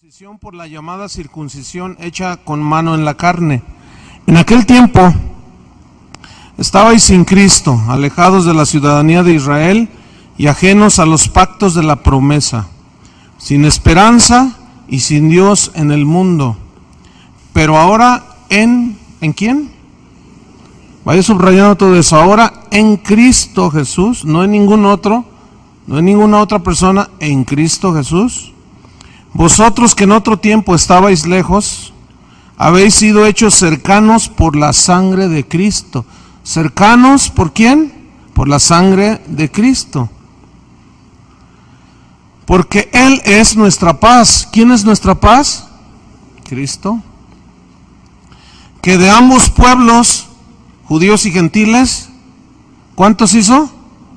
circuncisión por la llamada circuncisión hecha con mano en la carne. En aquel tiempo estabais sin Cristo, alejados de la ciudadanía de Israel y ajenos a los pactos de la promesa, sin esperanza y sin Dios en el mundo. Pero ahora ¿en quién? Vaya subrayando todo eso. Ahora en Cristo Jesús, no en ningún otro, no en ninguna otra persona, en Cristo Jesús. Vosotros que en otro tiempo estabais lejos, habéis sido hechos cercanos por la sangre de Cristo. ¿Cercanos por quién? Por la sangre de Cristo. Porque Él es nuestra paz. ¿Quién es nuestra paz? Cristo. Que de ambos pueblos, judíos y gentiles, ¿cuántos hizo?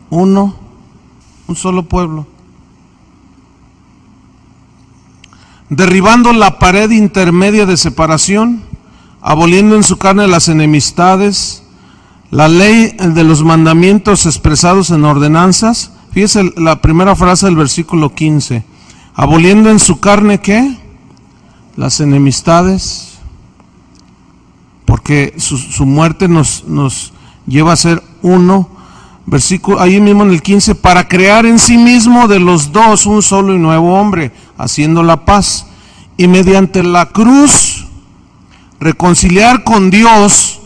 Uno, un solo pueblo. Derribando la pared intermedia de separación, aboliendo en su carne las enemistades, la ley de los mandamientos expresados en ordenanzas. Fíjese la primera frase del versículo 15. Aboliendo en su carne, ¿qué? Las enemistades, porque su muerte nos lleva a ser uno. Versículo, ahí mismo en el 15, para crear en sí mismo de los dos un solo y nuevo hombre, haciendo la paz, y mediante la cruz reconciliar con Dios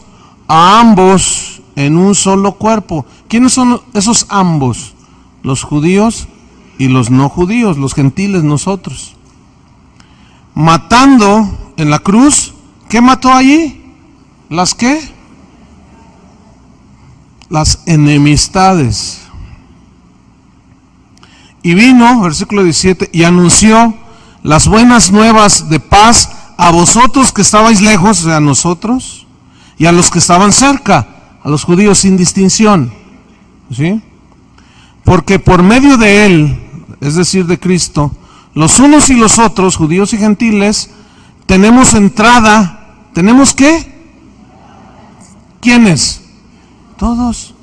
a ambos en un solo cuerpo. ¿Quiénes son esos ambos? Los judíos y los no judíos, los gentiles, nosotros. Matando en la cruz, ¿qué mató allí? ¿Las qué? Las enemistades. Y vino, versículo 17, y anunció las buenas nuevas de paz a vosotros que estabais lejos, o sea, a nosotros, y a los que estaban cerca, a los judíos sin distinción, ¿sí? Porque por medio de Él, es decir, de Cristo, los unos y los otros, judíos y gentiles, tenemos entrada. ¿Tenemos qué? ¿Quiénes? Todos.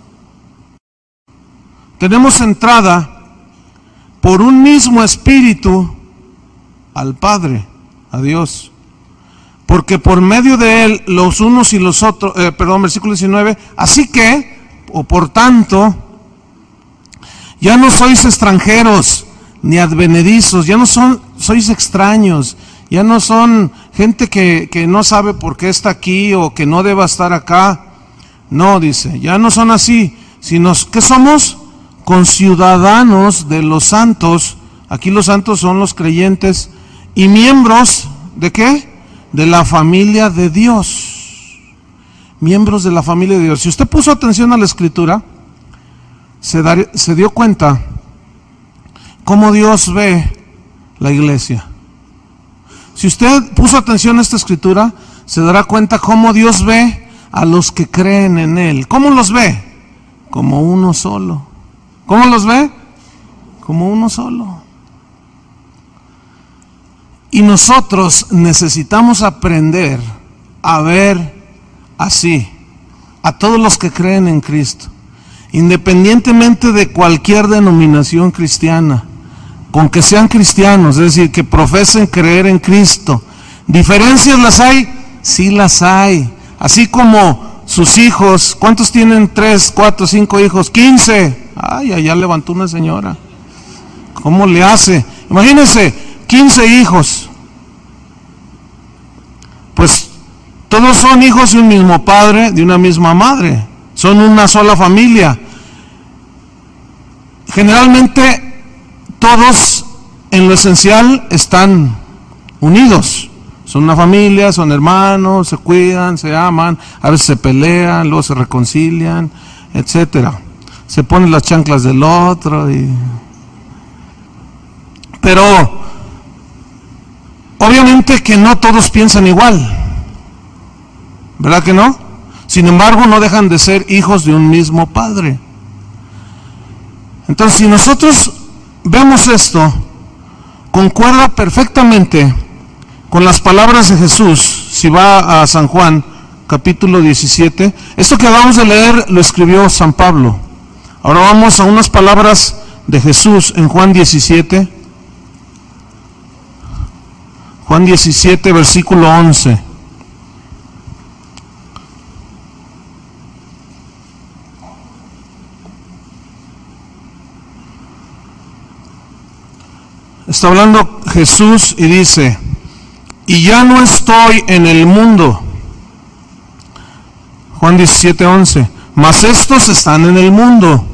Tenemos entrada por un mismo espíritu al Padre, a Dios. Porque por medio de Él, los unos y los otros, versículo 19, así que, o por tanto, ya no sois extranjeros ni advenedizos, ya no sois extraños, ya no son gente que no sabe por qué está aquí o que no deba estar acá. No, dice, ya no son así, sino que somos conciudadanos de los santos. Aquí los santos son los creyentes y miembros ¿de qué? De la familia de Dios. Miembros de la familia de Dios. Si usted puso atención a la escritura, se dio cuenta cómo Dios ve la iglesia. Si usted puso atención a esta escritura, se dará cuenta cómo Dios ve a los que creen en Él. ¿Cómo los ve? Como uno solo. ¿Cómo los ve? Como uno solo. Y nosotros necesitamos aprender a ver así a todos los que creen en Cristo, independientemente de cualquier denominación cristiana, con que sean cristianos, es decir, que profesen creer en Cristo. ¿Diferencias las hay? Sí las hay. Así como sus hijos, ¿cuántos tienen? 3, 4, 5 hijos, 15. Ay, allá levantó una señora. ¿Cómo le hace? Imagínense, 15 hijos. Pues todos son hijos de un mismo padre, de una misma madre. Son una sola familia. Generalmente todos en lo esencial están unidos. Son una familia, son hermanos, se cuidan, se aman, a veces se pelean, luego se reconcilian, etcétera. Se ponen las chanclas del otro. Pero obviamente que no todos piensan igual, ¿verdad que no? Sin embargo, no dejan de ser hijos de un mismo padre. Entonces, si nosotros vemos esto, concuerda perfectamente con las palabras de Jesús. Si va a San Juan, capítulo 17, esto que acabamos de leer lo escribió San Pablo. Ahora vamos a unas palabras de Jesús en Juan 17, Juan 17, versículo 11. Está hablando Jesús y dice: y ya no estoy en el mundo. Juan 17, 11. Mas estos están en el mundo,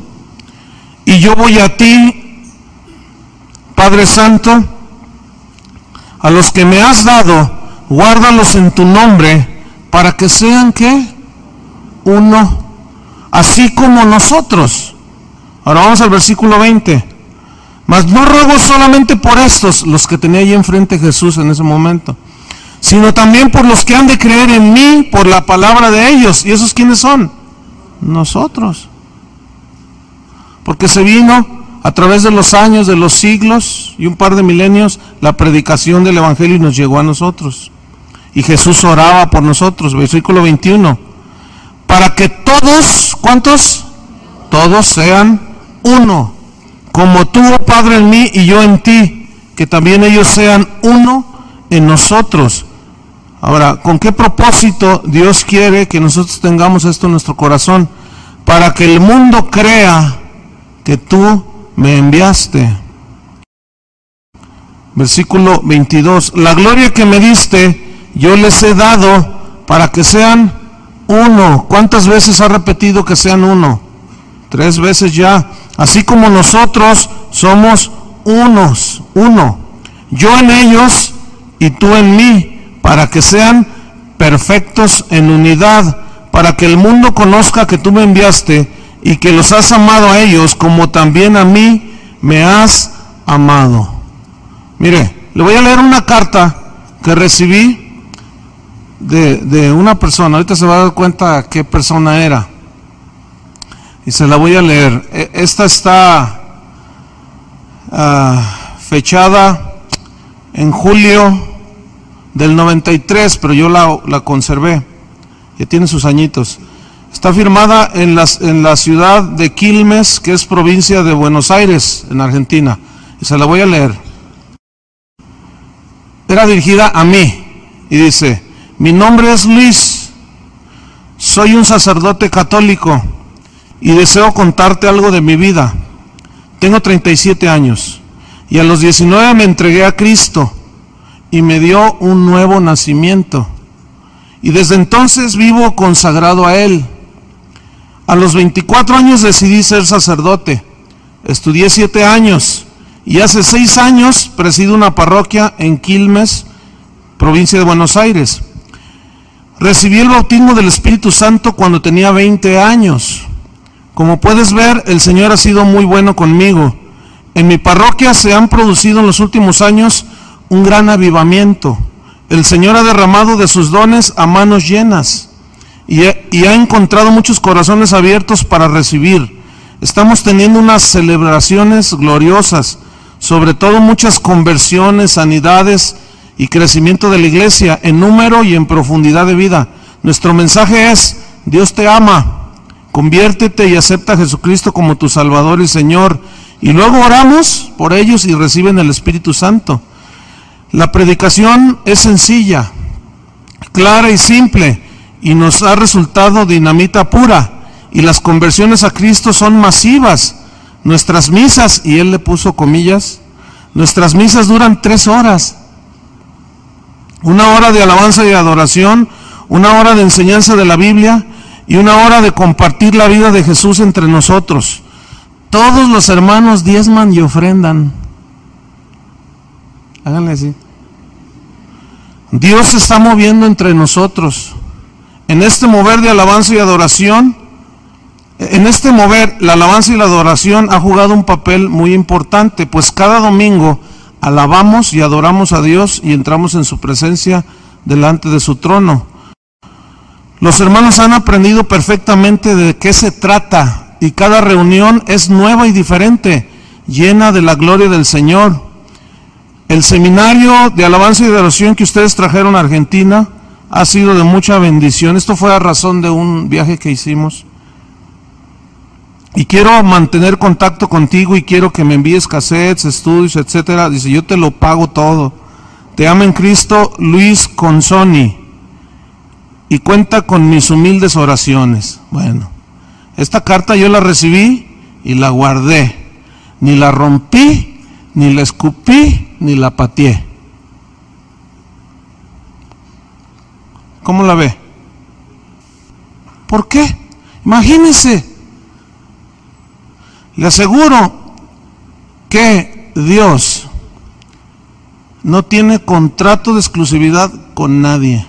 y yo voy a ti, Padre Santo. A los que me has dado, guárdalos en tu nombre, para que sean, ¿qué? Uno, así como nosotros. Ahora vamos al versículo 20. Mas no ruego solamente por estos, los que tenía allí enfrente Jesús en ese momento, sino también por los que han de creer en mí por la palabra de ellos. ¿Y esos quiénes son? Nosotros. Porque se vino a través de los años, de los siglos y un par de milenios, la predicación del Evangelio y nos llegó a nosotros. Y Jesús oraba por nosotros, versículo 21. Para que todos, ¿cuántos? Todos sean uno. Como tú, oh Padre, en mí y yo en ti, que también ellos sean uno en nosotros. Ahora, ¿con qué propósito Dios quiere que nosotros tengamos esto en nuestro corazón? Para que el mundo crea que tú me enviaste. Versículo 22. La gloria que me diste, yo les he dado para que sean uno. ¿Cuántas veces ha repetido que sean uno? 3 veces ya. Así como nosotros somos uno. Yo en ellos y tú en mí, para que sean perfectos en unidad, para que el mundo conozca que tú me enviaste y que los has amado a ellos como también a mí me has amado. Mire, le voy a leer una carta que recibí de una persona. Ahorita se va a dar cuenta qué persona era. Y se la voy a leer. Esta está fechada en julio del 93, pero yo la conservé. Ya tiene sus añitos. Está firmada en la ciudad de Quilmes, que es provincia de Buenos Aires, en Argentina. Y se la voy a leer. Era dirigida a mí. Y dice: mi nombre es Luis. Soy un sacerdote católico. Y deseo contarte algo de mi vida. Tengo 37 años y a los 19 me entregué a Cristo y me dio un nuevo nacimiento. Y desde entonces vivo consagrado a Él. A los 24 años decidí ser sacerdote. Estudié 7 años y hace 6 años presido una parroquia en Quilmes, provincia de Buenos Aires. Recibí el bautismo del Espíritu Santo cuando tenía 20 años. Como puedes ver, el Señor ha sido muy bueno conmigo. En mi parroquia se han producido en los últimos años un gran avivamiento. El Señor ha derramado de sus dones a manos llenas y ha encontrado muchos corazones abiertos para recibir. Estamos teniendo unas celebraciones gloriosas, sobre todo muchas conversiones, sanidades y crecimiento de la iglesia en número y en profundidad de vida. Nuestro mensaje es: Dios te ama. Conviértete y acepta a Jesucristo como tu Salvador y Señor. Y luego oramos por ellos y reciben el Espíritu Santo. La predicación es sencilla, clara y simple, y nos ha resultado dinamita pura. Y las conversiones a Cristo son masivas. Nuestras misas, y él le puso comillas, nuestras misas duran 3 horas. 1 hora de alabanza y adoración, 1 hora de enseñanza de la Biblia, y 1 hora de compartir la vida de Jesús entre nosotros. Todos los hermanos diezman y ofrendan. Háganle así. Dios se está moviendo entre nosotros. En este mover de alabanza y adoración, la alabanza y la adoración ha jugado un papel muy importante, pues cada domingo alabamos y adoramos a Dios y entramos en su presencia delante de su trono. Los hermanos han aprendido perfectamente de qué se trata y cada reunión es nueva y diferente, llena de la gloria del Señor. El seminario de alabanza y de adoración que ustedes trajeron a Argentina ha sido de mucha bendición. Esto fue a razón de un viaje que hicimos. Y quiero mantener contacto contigo y quiero que me envíes cassettes, estudios, etcétera. Dice: yo te lo pago todo. Te ama en Cristo Luis Consoni y cuenta con mis humildes oraciones. Bueno, esta carta yo la recibí y la guardé. Ni la rompí, ni la escupí, ni la pateé. ¿Cómo la ve? ¿Por qué? Imagínense. Le aseguro que Dios no tiene contrato de exclusividad con nadie.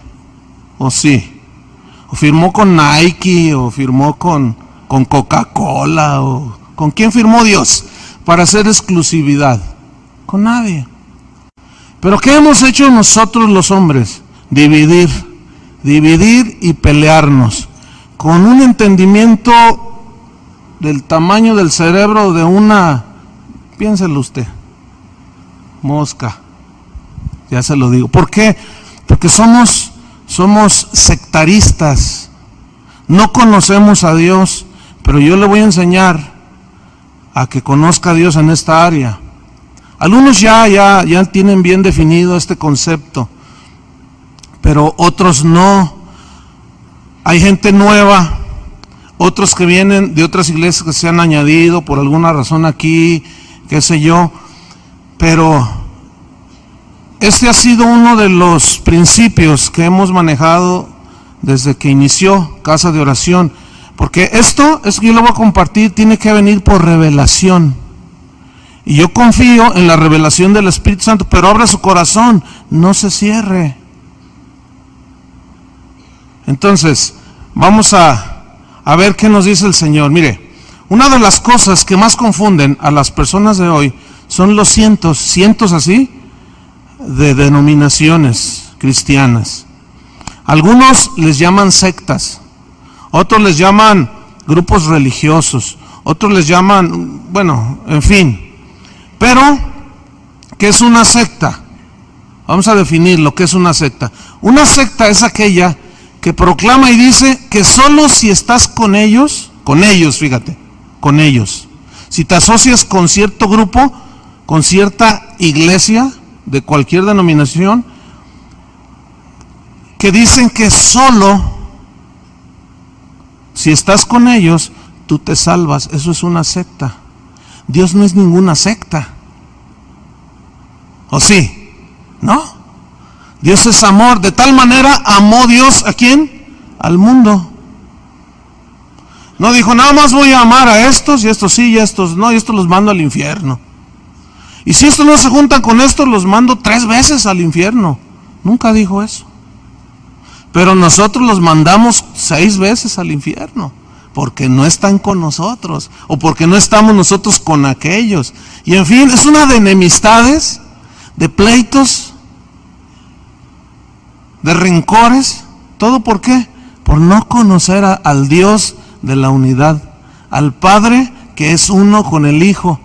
¿O sí? ¿O firmó con Nike? ¿O firmó con Coca-Cola? ¿O con quién firmó Dios para hacer exclusividad? Con nadie. ¿Pero qué hemos hecho nosotros los hombres? Dividir y pelearnos con un entendimiento del tamaño del cerebro de una, piénselo usted, mosca. Ya se lo digo. ¿Por qué? Porque somos sectaristas. No conocemos a Dios, pero yo le voy a enseñar a que conozca a Dios en esta área. Algunos ya tienen bien definido este concepto, pero otros no. Hay gente nueva, otros que vienen de otras iglesias que se han añadido por alguna razón aquí, qué sé yo, pero este ha sido uno de los principios que hemos manejado desde que inició Casa de Oración, porque esto que yo lo voy a compartir tiene que venir por revelación, y yo confío en la revelación del Espíritu Santo, pero abra su corazón, no se cierre. Entonces, vamos a ver qué nos dice el Señor. Mire, una de las cosas que más confunden a las personas de hoy son los cientos así, de denominaciones cristianas. Algunos les llaman sectas, otros les llaman grupos religiosos, otros les llaman, bueno, en fin. Pero, ¿qué es una secta? Vamos a definir lo que es una secta. Una secta es aquella que proclama y dice que solo si estás con ellos, fíjate, con ellos. Si te asocias con cierto grupo, con cierta iglesia, de cualquier denominación, que dicen que solo si estás con ellos, tú te salvas. Eso es una secta. Dios no es ninguna secta. ¿O sí? ¿No? Dios es amor. De tal manera amó Dios ¿a quién? Al mundo. No dijo, nada más voy a amar a estos, y estos sí, y estos no, y estos los mando al infierno. Y si estos no se juntan con estos, los mando 3 veces al infierno. Nunca dijo eso. Pero nosotros los mandamos 6 veces al infierno, porque no están con nosotros, o porque no estamos nosotros con aquellos. Y en fin, es una de enemistades, de pleitos, de rencores. ¿Todo por qué? Por no conocer al Dios de la unidad, al Padre que es uno con el Hijo,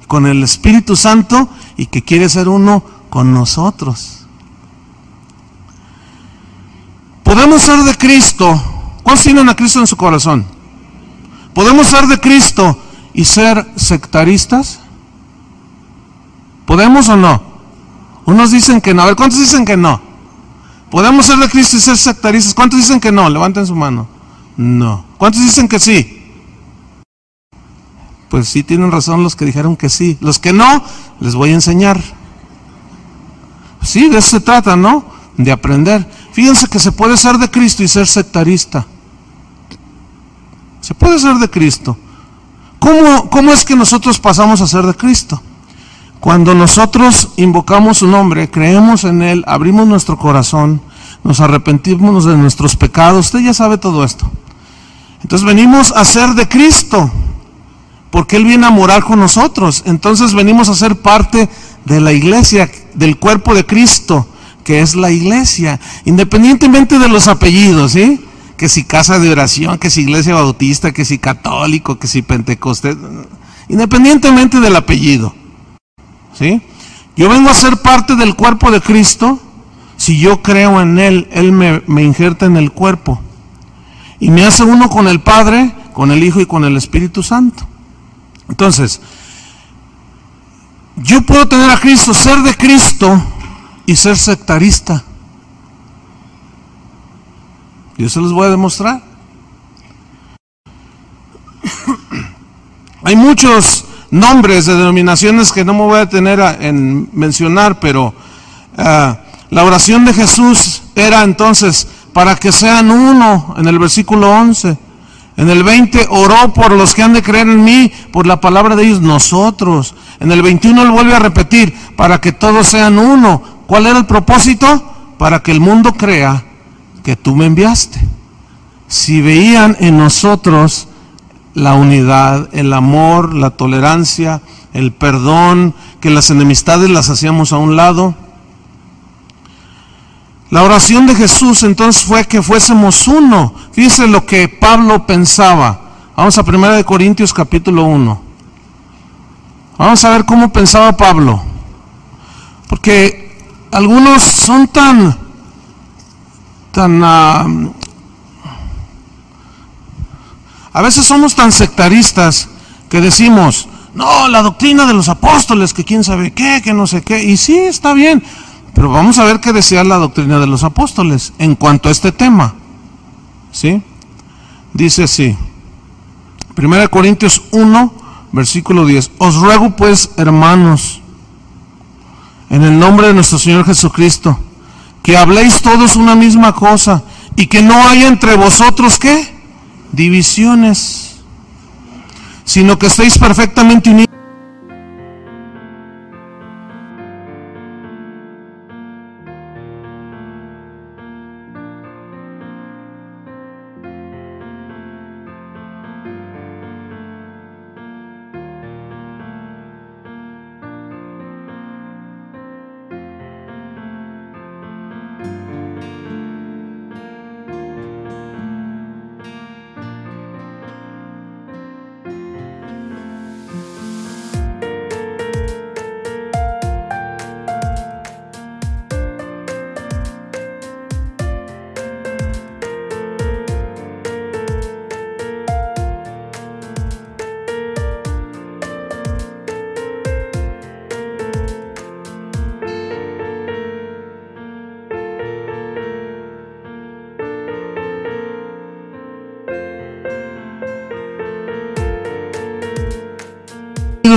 con el Espíritu Santo, y que quiere ser uno con nosotros. Podemos ser de Cristo. ¿Cuántos tienen a Cristo en su corazón? ¿Podemos ser de Cristo y ser sectaristas? ¿Podemos o no? Unos dicen que no. A ver, ¿cuántos dicen que no? ¿Podemos ser de Cristo y ser sectaristas? ¿Cuántos dicen que no? Levanten su mano. No. ¿Cuántos dicen que sí? Pues sí, tienen razón los que dijeron que sí. Los que no, les voy a enseñar. Sí, de eso se trata, ¿no? De aprender. Fíjense que se puede ser de Cristo y ser sectarista. Se puede ser de Cristo. ¿Cómo es que nosotros pasamos a ser de Cristo? Cuando nosotros invocamos su nombre, creemos en Él, abrimos nuestro corazón, nos arrepentimos de nuestros pecados. Usted ya sabe todo esto. Entonces venimos a ser de Cristo, porque Él viene a morar con nosotros. Entonces venimos a ser parte de la iglesia, del cuerpo de Cristo, que es la iglesia, independientemente de los apellidos, ¿sí? Que si casa de oración, que si iglesia bautista, que si católico, que si pentecostés, independientemente del apellido, ¿sí? Yo vengo a ser parte del cuerpo de Cristo. Si yo creo en Él, Él me injerta en el cuerpo y me hace uno con el Padre, con el Hijo y con el Espíritu Santo. Entonces, yo puedo tener a Cristo, ser de Cristo y ser sectarista. Yo se los voy a demostrar. Hay muchos nombres de denominaciones que no me voy a detener en mencionar, pero la oración de Jesús era entonces para que sean uno, en el versículo 11. En el 20, oró por los que han de creer en mí, por la palabra de ellos, nosotros. En el 21 él vuelve a repetir, para que todos sean uno. ¿Cuál era el propósito? Para que el mundo crea que tú me enviaste. Si veían en nosotros la unidad, el amor, la tolerancia, el perdón, que las enemistades las hacíamos a un lado. La oración de Jesús entonces fue que fuésemos uno. Fíjese lo que Pablo pensaba. Vamos a 1 Corintios capítulo 1. Vamos a ver cómo pensaba Pablo. Porque algunos son tan a veces somos tan sectaristas que decimos, no, la doctrina de los apóstoles, que quién sabe qué, que no sé qué. Y sí, está bien. Pero vamos a ver qué decía la doctrina de los apóstoles en cuanto a este tema. ¿Sí? Dice así, 1 Corintios 1, versículo 10. Os ruego pues, hermanos, en el nombre de nuestro Señor Jesucristo, que habléis todos una misma cosa, y que no haya entre vosotros, ¿qué? Divisiones, sino que estéis perfectamente unidos.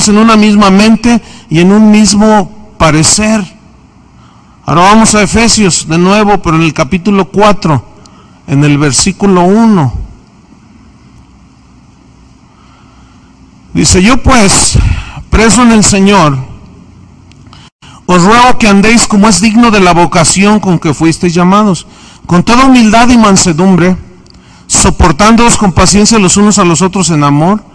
En una misma mente y en un mismo parecer. Ahora vamos a Efesios de nuevo, pero en el capítulo 4, en el versículo 1. Dice, yo pues, preso en el Señor, os ruego que andéis como es digno de la vocación con que fuisteis llamados, con toda humildad y mansedumbre, soportándoos con paciencia los unos a los otros en amor,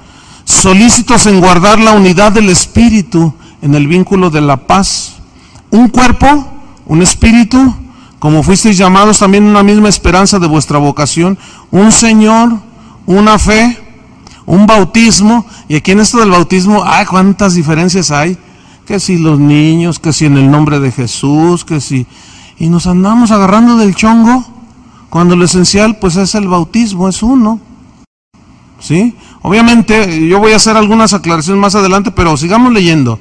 solícitos en guardar la unidad del Espíritu en el vínculo de la paz. Un cuerpo, un espíritu, como fuisteis llamados también una misma esperanza de vuestra vocación, un Señor, una fe, un bautismo. Y aquí en esto del bautismo, ¡ay, cuántas diferencias hay! Que si los niños, que si en el nombre de Jesús, que si... Y nos andamos agarrando del chongo, cuando lo esencial pues es el bautismo, es uno. ¿Sí? Obviamente, yo voy a hacer algunas aclaraciones más adelante, pero sigamos leyendo.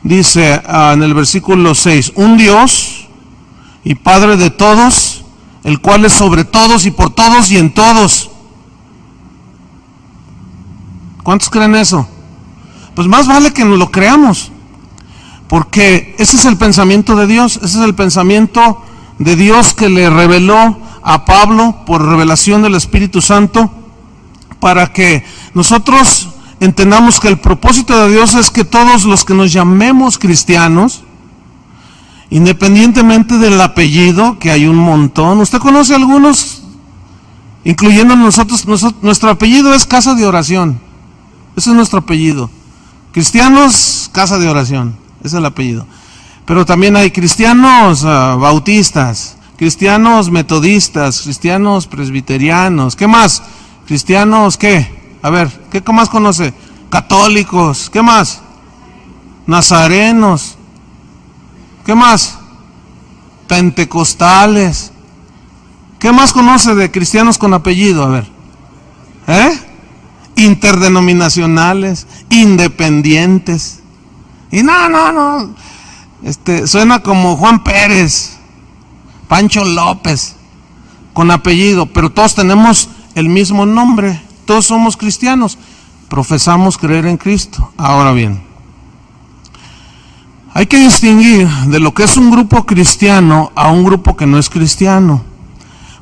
Dice en el versículo 6, un Dios y Padre de todos, el cual es sobre todos y por todos y en todos. ¿Cuántos creen eso? Pues más vale que nos lo creamos, porque ese es el pensamiento de Dios, ese es el pensamiento de Dios que le reveló a Pablo por revelación del Espíritu Santo, para que nosotros entendamos que el propósito de Dios es que todos los que nos llamemos cristianos, independientemente del apellido, que hay un montón, ¿usted conoce algunos? Incluyendo nosotros, nuestro apellido es Casa de Oración, ese es nuestro apellido. Cristianos, Casa de Oración, ese es el apellido. Pero también hay cristianos bautistas, cristianos metodistas, cristianos presbiterianos, ¿qué más? Cristianos, ¿qué? A ver, ¿qué más conoce? Católicos, ¿qué más? Nazarenos, ¿qué más? Pentecostales. ¿Qué más conoce de cristianos con apellido? A ver, interdenominacionales, independientes. Y no. Suena como Juan Pérez, Pancho López, con apellido, pero todos tenemos el mismo nombre, todos somos cristianos, profesamos creer en Cristo. Ahora bien, hay que distinguir de lo que es un grupo cristiano a un grupo que no es cristiano.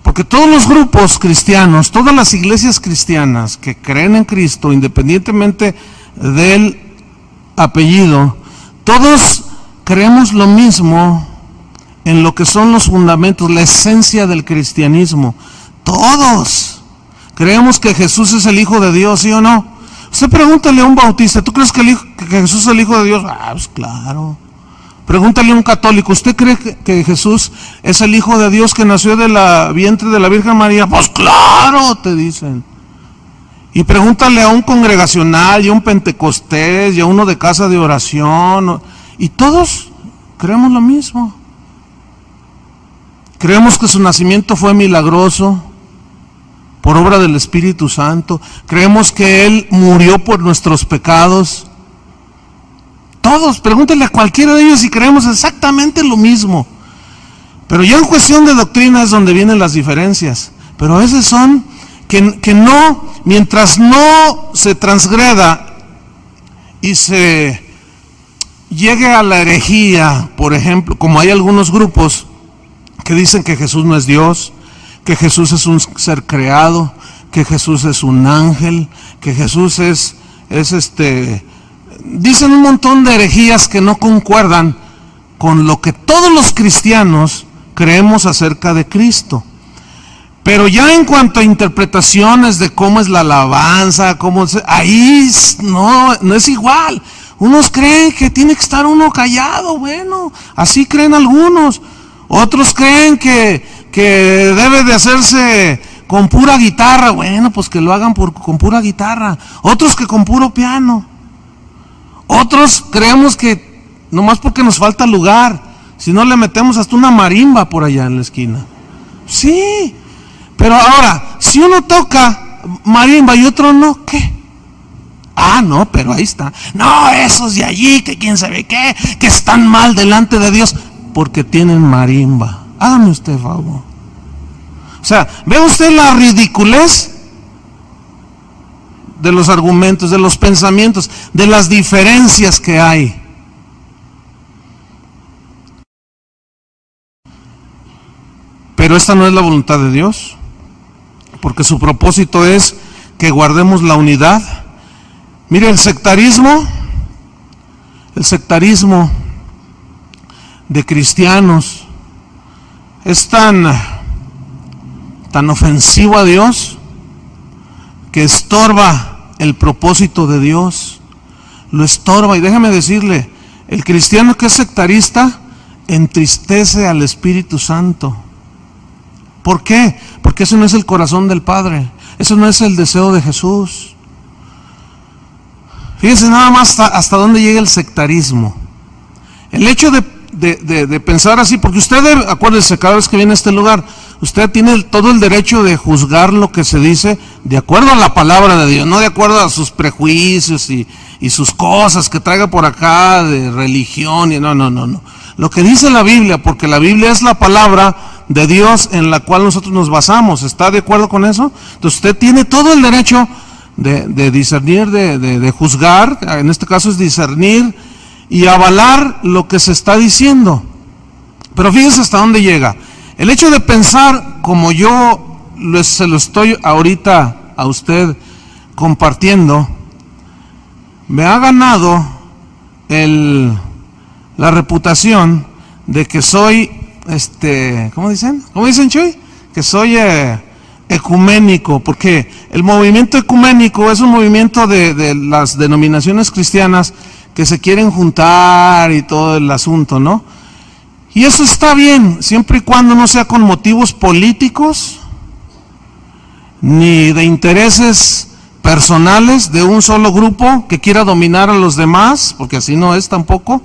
Porque todos los grupos cristianos, todas las iglesias cristianas que creen en Cristo, independientemente del apellido, todos creemos lo mismo en lo que son los fundamentos, la esencia del cristianismo. Todos creemos que Jesús es el Hijo de Dios, ¿sí o no? Usted pregúntale a un bautista, ¿tú crees que Jesús es el Hijo de Dios? Ah, pues claro. Pregúntale a un católico, ¿usted cree que Jesús es el Hijo de Dios que nació de la vientre de la Virgen María? Pues claro, te dicen. Y pregúntale a un congregacional, y a un pentecostés, y a uno de casa de oración, y todos creemos lo mismo. Creemos que su nacimiento fue milagroso, por obra del Espíritu Santo. Creemos que Él murió por nuestros pecados. Todos, pregúntenle a cualquiera de ellos si creemos exactamente lo mismo. Pero ya en cuestión de doctrina es donde vienen las diferencias. Pero a veces son que no, mientras no se transgreda y se llegue a la herejía, por ejemplo, como hay algunos grupos que dicen que Jesús no es Dios, que Jesús es un ser creado, que Jesús es un ángel, que Jesús es dicen un montón de herejías que no concuerdan con lo que todos los cristianos creemos acerca de Cristo. Pero ya en cuanto a interpretaciones de cómo es la alabanza, ahí no es igual. Unos creen que tiene que estar uno callado, bueno, así creen algunos. Otros creen que debe de hacerse con pura guitarra, bueno, pues que lo hagan con pura guitarra. Otros que con puro piano. Otros creemos que nomás porque nos falta lugar, si no le metemos hasta una marimba por allá en la esquina. Sí, pero ahora, si uno toca marimba y otro no, ¿qué? Ah, no, pero ahí está. No, esos de allí, que quién sabe qué, que están mal delante de Dios, porque tienen marimba. Hágame usted favor. O sea, ¿ve usted la ridiculez de los argumentos, de los pensamientos, de las diferencias que hay? Pero esta no es la voluntad de Dios, porque su propósito es que guardemos la unidad. Mire, el sectarismo de cristianos es tan ofensivo a Dios que estorba el propósito de Dios, lo estorba. Y déjame decirle, el cristiano que es sectarista entristece al Espíritu Santo. ¿Por qué? Porque eso no es el corazón del Padre, eso no es el deseo de Jesús. Fíjense nada más hasta dónde llega el sectarismo. El hecho de pensar así, porque usted, acuérdese, cada vez que viene a este lugar, usted tiene todo el derecho de juzgar lo que se dice de acuerdo a la palabra de Dios, no de acuerdo a sus prejuicios y sus cosas que traiga por acá de religión. No. Lo que dice la Biblia, porque la Biblia es la palabra de Dios en la cual nosotros nos basamos. ¿Está de acuerdo con eso? Entonces usted tiene todo el derecho de discernir, de juzgar, en este caso es discernir y avalar lo que se está diciendo. Pero fíjense hasta dónde llega. El hecho de pensar como yo se lo estoy ahorita a usted compartiendo, me ha ganado la reputación de que soy, ¿cómo dicen? ¿Cómo dicen, Chuy? Que soy ecuménico, porque el movimiento ecuménico es un movimiento de las denominaciones cristianas que se quieren juntar y todo el asunto, ¿no? Y eso está bien, siempre y cuando no sea con motivos políticos, ni de intereses personales de un solo grupo que quiera dominar a los demás, porque así no es tampoco.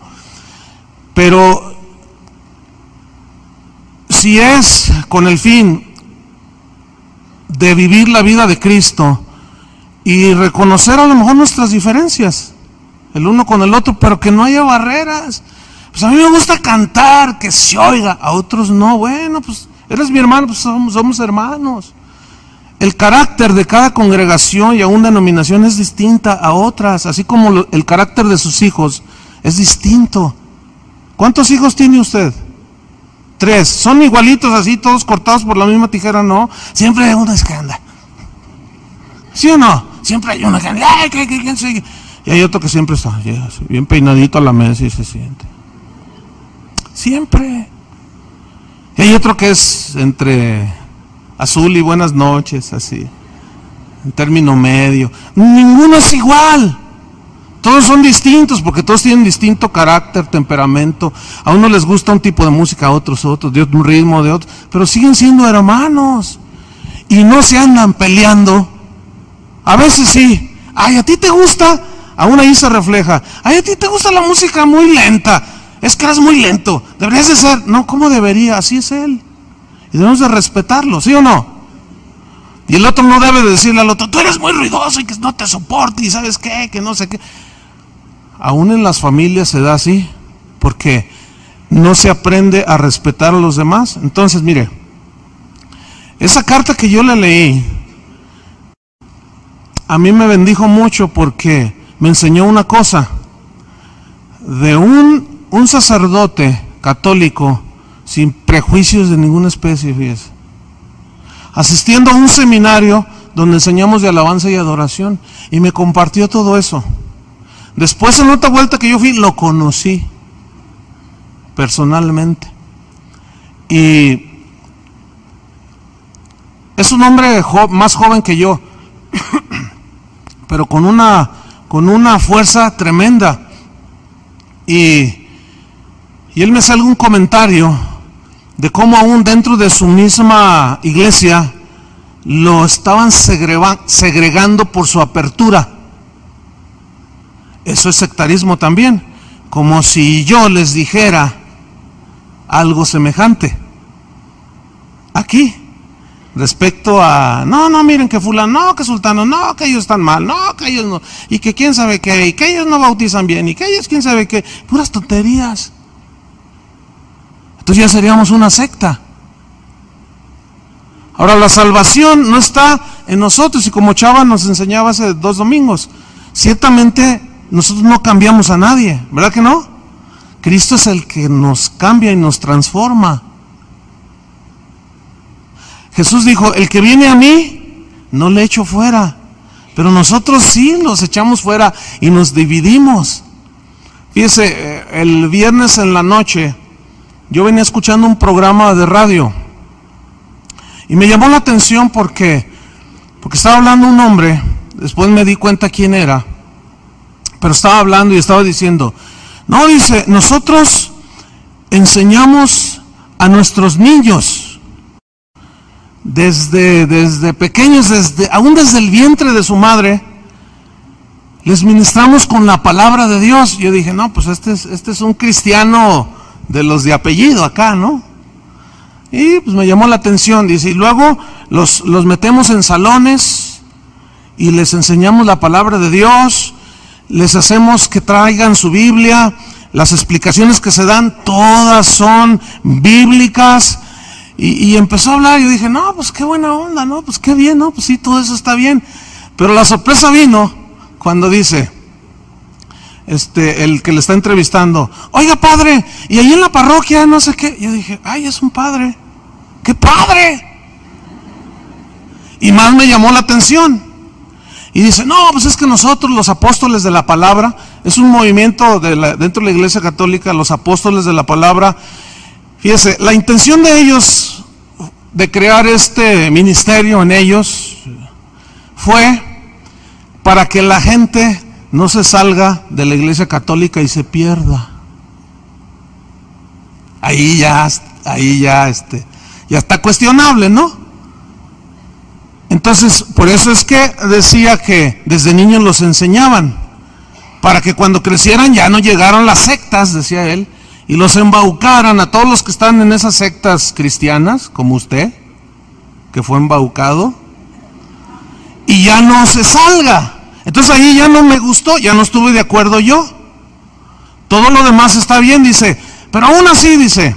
Pero si es con el fin de vivir la vida de Cristo y reconocer a lo mejor nuestras diferencias, el uno con el otro, pero que no haya barreras. Pues a mí me gusta cantar, que se oiga, a otros no. Bueno, pues eres mi hermano, pues somos hermanos. El carácter de cada congregación y aún denominación es distinta a otras, así como el carácter de sus hijos es distinto. ¿Cuántos hijos tiene usted? 3. ¿Son igualitos así, todos cortados por la misma tijera? No. Siempre hay uno que anda. ¿Sí o no? Siempre hay uno que anda. ¿Quién sigue? Y hay otro que siempre está bien peinadito a la mesa y se siente. Siempre. Y hay otro que es entre azul y buenas noches, así, en término medio. Ninguno es igual. Todos son distintos porque todos tienen distinto carácter, temperamento. A uno les gusta un tipo de música, a otros, de un ritmo, de otro. Pero siguen siendo hermanos. Y no se andan peleando. A veces sí. Ay, ¿a ti te gusta? Aún ahí se refleja. Ay, ¿a ti te gusta la música muy lenta? Es que eres muy lento. Deberías de ser. No, ¿cómo debería? Así es él. Y debemos de respetarlo, ¿sí o no? Y el otro no debe de decirle al otro, tú eres muy ruidoso y que no te soporte y sabes qué, que no sé qué. Aún en las familias se da así, porque no se aprende a respetar a los demás. Entonces, mire, esa carta que yo le leí, a mí me bendijo mucho porque me enseñó una cosa, de un sacerdote católico, sin prejuicios de ninguna especie, fíjese, asistiendo a un seminario donde enseñamos de alabanza y adoración, y me compartió todo eso. Después, en otra vuelta que yo fui, lo conocí personalmente, y es un hombre más joven que yo, pero con una fuerza tremenda, y él me sale un comentario de cómo aún dentro de su misma iglesia lo estaban segregando por su apertura. Eso es sectarismo también, como si yo les dijera algo semejante aquí respecto a no, miren que fulano, no, que sultano, no, que ellos están mal, no, que ellos no, y que quién sabe qué, y que ellos no bautizan bien, y que ellos quién sabe qué, puras tonterías. Entonces ya seríamos una secta. Ahora, la salvación no está en nosotros, y como Chava nos enseñaba hace 2 domingos, ciertamente nosotros no cambiamos a nadie, ¿verdad que no? Cristo es el que nos cambia y nos transforma. Jesús dijo, el que viene a mí, no le echo fuera, pero nosotros sí los echamos fuera y nos dividimos. Fíjese, el viernes en la noche, yo venía escuchando un programa de radio y me llamó la atención porque estaba hablando un hombre, después me di cuenta quién era, pero estaba hablando y estaba diciendo, no, dice, nosotros enseñamos a nuestros niños desde pequeños, aún desde el vientre de su madre, les ministramos con la palabra de Dios. Yo dije, no, pues este es un cristiano de los de apellido acá, ¿no? Y pues me llamó la atención, dice, y luego los metemos en salones y les enseñamos la palabra de Dios, les hacemos que traigan su Biblia, las explicaciones que se dan todas son bíblicas, y empezó a hablar, y yo dije, no, pues qué buena onda, no, pues qué bien, no, pues sí, todo eso está bien, pero la sorpresa vino cuando dice, el que le está entrevistando, oiga padre, y ahí en la parroquia no sé qué. Yo dije, ay, es un padre, ¡qué padre! Y más me llamó la atención, y dice, no, pues es que nosotros los apóstoles de la palabra, es un movimiento dentro de la iglesia católica, los apóstoles de la palabra. Fíjese, la intención de ellos de crear este ministerio en ellos fue para que la gente no se salga de la iglesia católica y se pierda. Ahí ya está cuestionable, ¿no? Entonces, por eso es que decía que desde niños los enseñaban, para que cuando crecieran ya no llegaran las sectas, decía él, y los embaucaran a todos los que están en esas sectas cristianas, como usted, que fue embaucado, y ya no se salga. Entonces ahí ya no me gustó, ya no estuve de acuerdo yo. Todo lo demás está bien, dice, pero aún así, dice,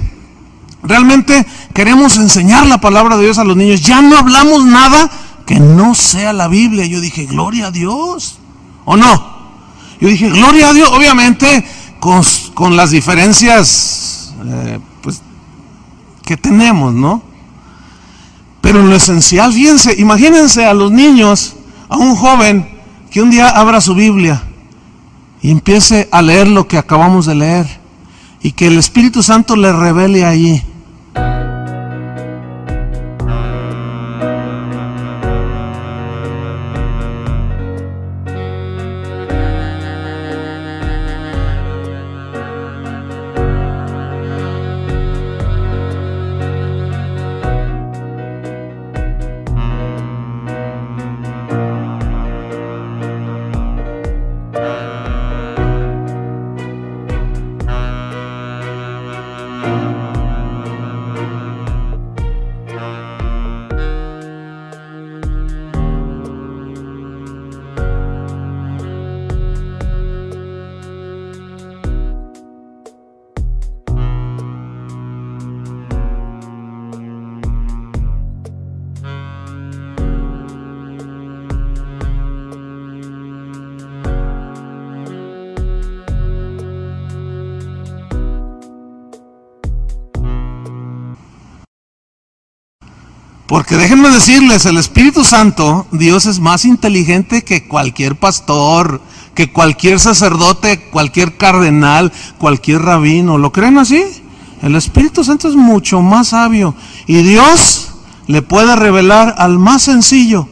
realmente queremos enseñar la palabra de Dios a los niños. Ya no hablamos nada que no sea la Biblia. Yo dije, gloria a Dios, ¿o no? Yo dije, gloria a Dios, obviamente con las diferencias pues que tenemos, ¿no? Pero en lo esencial, fíjense, imagínense a los niños, a un joven que un día abra su Biblia y empiece a leer lo que acabamos de leer y que el Espíritu Santo le revele allí. Porque déjenme decirles, el Espíritu Santo, Dios es más inteligente que cualquier pastor, que cualquier sacerdote, cualquier cardenal, cualquier rabino. ¿Lo creen así? El Espíritu Santo es mucho más sabio. Y Dios le puede revelar al más sencillo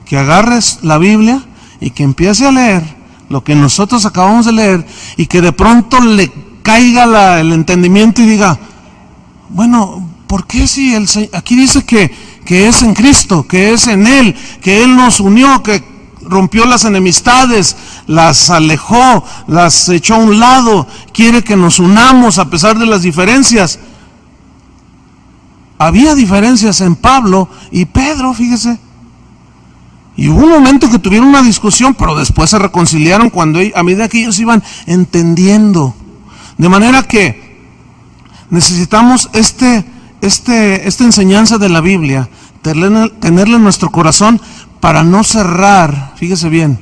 que agarres la Biblia y que empiece a leer lo que nosotros acabamos de leer y que de pronto le caiga el entendimiento y diga, bueno, ¿por qué si aquí dice que es en Cristo, que es en Él, que Él nos unió, que rompió las enemistades, las alejó, las echó a un lado, quiere que nos unamos a pesar de las diferencias? Había diferencias en Pablo y Pedro, fíjese. Y hubo un momento que tuvieron una discusión, pero después se reconciliaron a medida que ellos iban entendiendo. De manera que necesitamos esta enseñanza de la Biblia, tenerla en nuestro corazón para no cerrar, fíjese bien,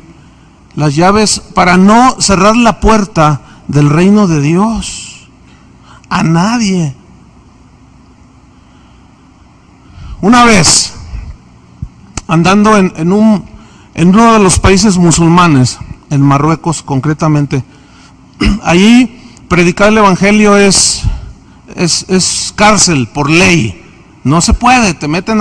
las llaves, para no cerrar la puerta del reino de Dios a nadie. Una vez, andando en uno de los países musulmanes, en Marruecos concretamente, allí predicar el evangelio es cárcel por ley. No se puede, te meten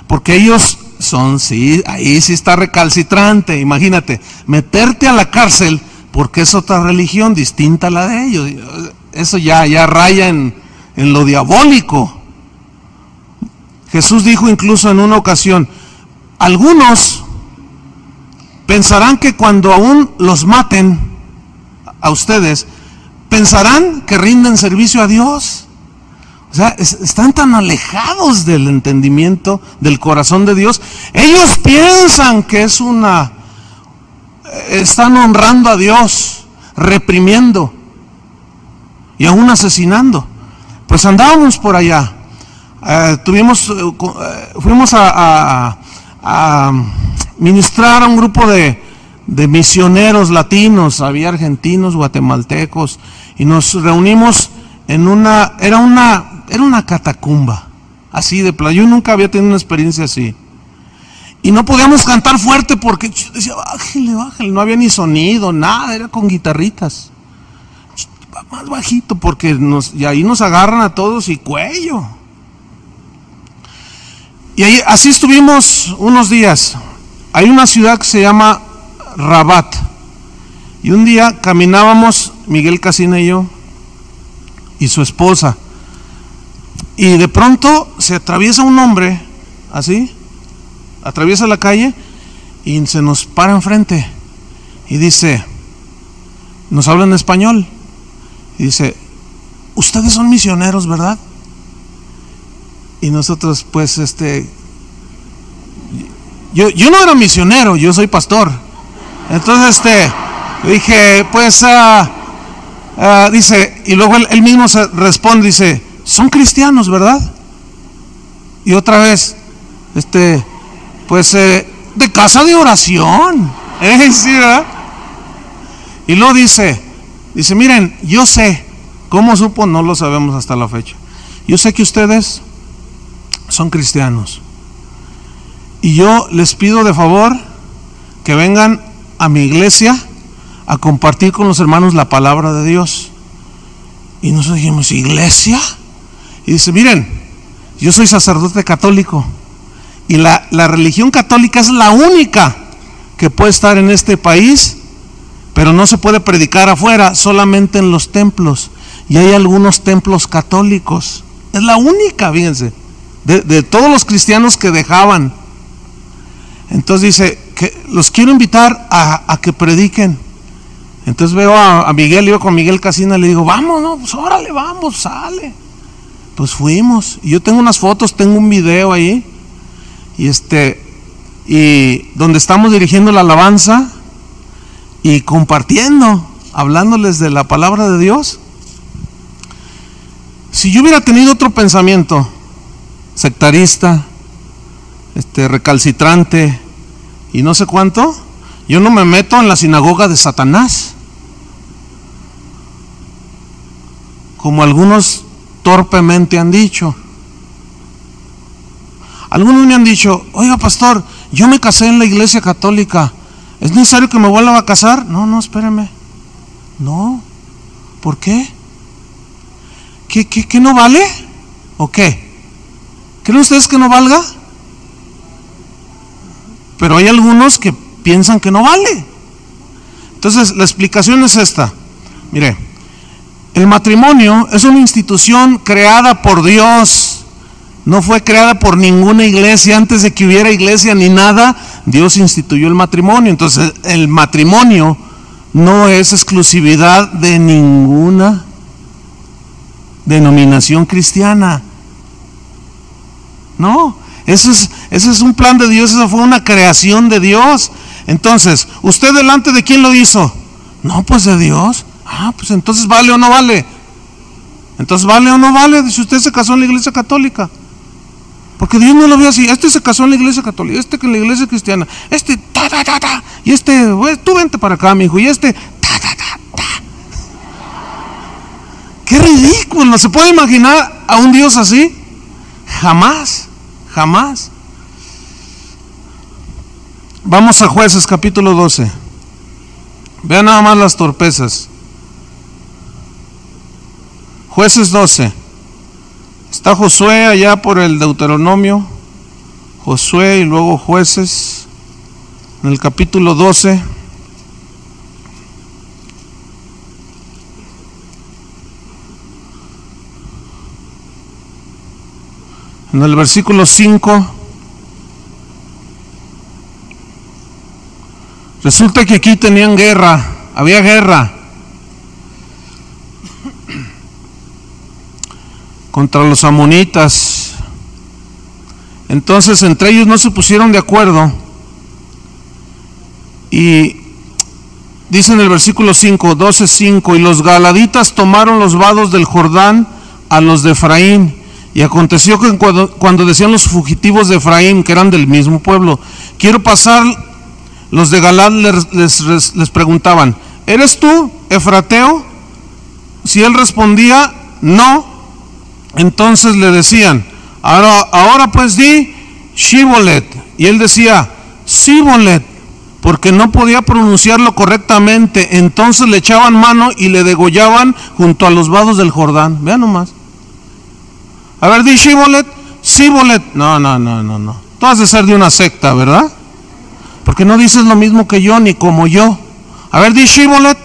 porque ellos son, sí, ahí sí está recalcitrante. Imagínate, meterte a la cárcel porque es otra religión distinta a la de ellos. Eso ya raya en lo diabólico. Jesús dijo incluso en una ocasión, algunos pensarán que cuando aún los maten a ustedes, pensarán que rinden servicio a Dios. O sea, están tan alejados del entendimiento del corazón de Dios. Ellos piensan que están honrando a Dios, reprimiendo y aún asesinando. Pues andábamos por allá. Fuimos a ministrar a un grupo de misioneros latinos. Había argentinos, guatemaltecos, y nos reunimos en era una catacumba, así de plano. Yo nunca había tenido una experiencia así. Y no podíamos cantar fuerte porque decía, bájale, no había ni sonido, nada, era con guitarritas. Más bajito porque y ahí nos agarran a todos y cuello. Y así estuvimos unos días. Hay una ciudad que se llama Rabat. Y un día caminábamos, Miguel Casina y yo, y su esposa. Y de pronto se atraviesa un hombre, así, atraviesa la calle y se nos para enfrente. Y dice, nos habla en español. Y dice, ustedes son misioneros, ¿verdad? Y nosotros, pues, yo no era misionero, yo soy pastor. Entonces, dije, pues, dice, y luego él mismo se responde, dice, son cristianos, ¿verdad? Y otra vez, pues de casa de oración, sí, ¿verdad? Y luego dice, miren, yo sé, ¿cómo supo? No lo sabemos hasta la fecha. Yo sé que ustedes son cristianos, y yo les pido de favor que vengan a mi iglesia a compartir con los hermanos la palabra de Dios. Y nosotros dijimos, ¿iglesia? Y dice, miren, yo soy sacerdote católico, y la religión católica es la única que puede estar en este país, pero no se puede predicar afuera, solamente en los templos, y hay algunos templos católicos. Es la única, fíjense, de todos los cristianos que dejaban. Entonces dice, que los quiero invitar a que prediquen. Entonces veo a Miguel, iba con Miguel Casina, le digo, vamos, no, pues órale, vamos, sale. Pues fuimos, y yo tengo unas fotos, tengo un video ahí, y donde estamos dirigiendo la alabanza y compartiendo, hablándoles de la palabra de Dios. Si yo hubiera tenido otro pensamiento sectarista, recalcitrante y no sé cuánto, yo no me meto en la sinagoga de Satanás, como algunos torpemente han dicho. Algunos me han dicho, oiga pastor, yo me casé en la iglesia católica, ¿es necesario que me vuelva a casar? No, espéreme. No, ¿por qué? ¿Qué no vale? ¿O qué? ¿Creen ustedes que no valga? Pero hay algunos que piensan que no vale. Entonces la explicación es esta. Mire, el matrimonio es una institución creada por Dios, no fue creada por ninguna iglesia. Antes de que hubiera iglesia ni nada, Dios instituyó el matrimonio. Entonces el matrimonio no es exclusividad de ninguna denominación cristiana. No, ese es un plan de Dios, eso fue una creación de Dios. Entonces, ¿usted delante de quién lo hizo? No, pues de Dios. Pues entonces ¿vale o no vale? Entonces ¿vale o no vale si usted se casó en la iglesia católica? Porque Dios no lo ve así. Se casó en la iglesia católica, en la iglesia cristiana, y pues, tú vente para acá, mi hijo, y qué ridículo. ¿No se puede imaginar a un Dios así? Jamás. Vamos a Jueces capítulo 12. Vean nada más las torpezas. Jueces 12. Está Josué allá por el Deuteronomio, Josué y luego Jueces, en el capítulo 12. En el versículo 5, resulta que aquí tenían guerra, había guerra contra los amonitas. Entonces entre ellos no se pusieron de acuerdo, y dice en el versículo 5, 12:5, y los galaditas tomaron los vados del Jordán a los de Efraín. Y aconteció que cuando decían los fugitivos de Efraín, que eran del mismo pueblo, quiero pasar, los de Galad les preguntaban, ¿eres tú efrateo? Si él respondía, no, entonces le decían, ahora pues di Shibolet. Y él decía, Sibolet, porque no podía pronunciarlo correctamente. Entonces le echaban mano y le degollaban junto a los vados del Jordán. Vean nomás. A ver, di Shibolet, Sibolet. No. Tú has de ser de una secta, ¿verdad? Porque no dices lo mismo que yo, ni como yo. A ver, di Shibolet,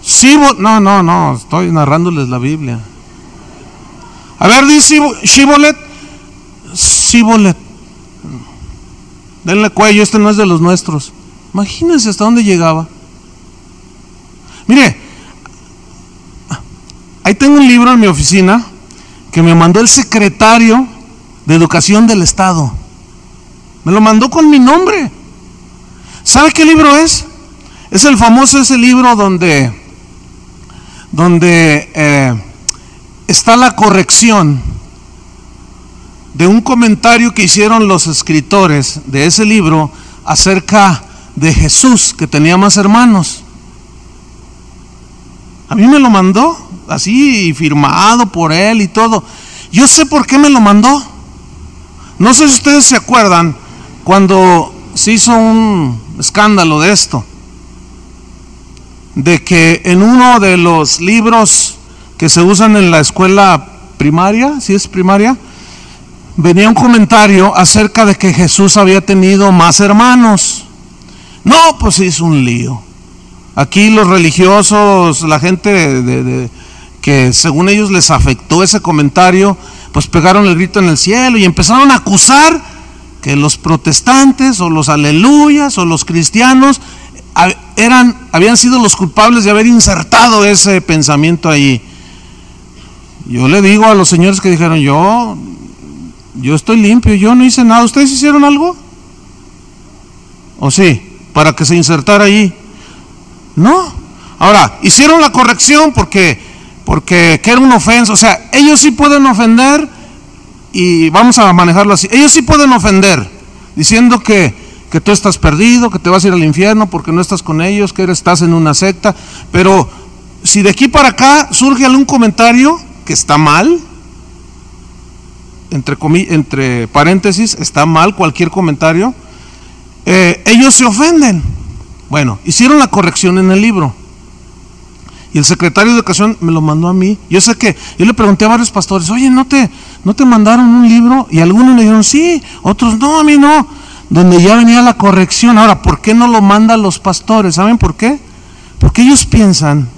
Sibolet. No, estoy narrándoles la Biblia. A ver, di Shibolet, Sibolet. Denle cuello, no es de los nuestros. Imagínense hasta dónde llegaba. Mire, ahí tengo un libro en mi oficina que me mandó el secretario de Educación del Estado. Me lo mandó con mi nombre. ¿Sabe qué libro es? Es el famoso ese libro donde donde está la corrección de un comentario que hicieron los escritores de ese libro acerca de Jesús, que tenía más hermanos. A mí me lo mandó así, firmado por él y todo. Yo sé por qué me lo mandó. No sé si ustedes se acuerdan cuando se hizo un escándalo de esto, de que en uno de los libros que se usan en la escuela primaria, si es primaria, venía un comentario acerca de que Jesús había tenido más hermanos. No, pues hizo un lío. Aquí los religiosos, la gente que según ellos les afectó ese comentario, pues pegaron el grito en el cielo y empezaron a acusar que los protestantes o los aleluyas o los cristianos habían sido los culpables de haber insertado ese pensamiento allí. Yo le digo a los señores que dijeron, yo estoy limpio, yo no hice nada. ¿Ustedes hicieron algo? ¿O sí? Para que se insertara allí. No. Ahora, hicieron la corrección porque que era una ofensa. O sea, ellos sí pueden ofender, y vamos a manejarlo así. Ellos sí pueden ofender diciendo que tú estás perdido, que te vas a ir al infierno porque no estás con ellos, que estás en una secta. Pero si de aquí para acá surge algún comentario que está mal, entre paréntesis, está mal cualquier comentario, ellos se ofenden. Bueno, hicieron la corrección en el libro y el secretario de Educación me lo mandó a mí. Yo le pregunté a varios pastores, oye, ¿no te mandaron un libro? Y algunos me dijeron sí, otros no, a mí no, donde ya venía la corrección. Ahora, ¿por qué no lo mandan los pastores? ¿Saben por qué? Porque ellos piensan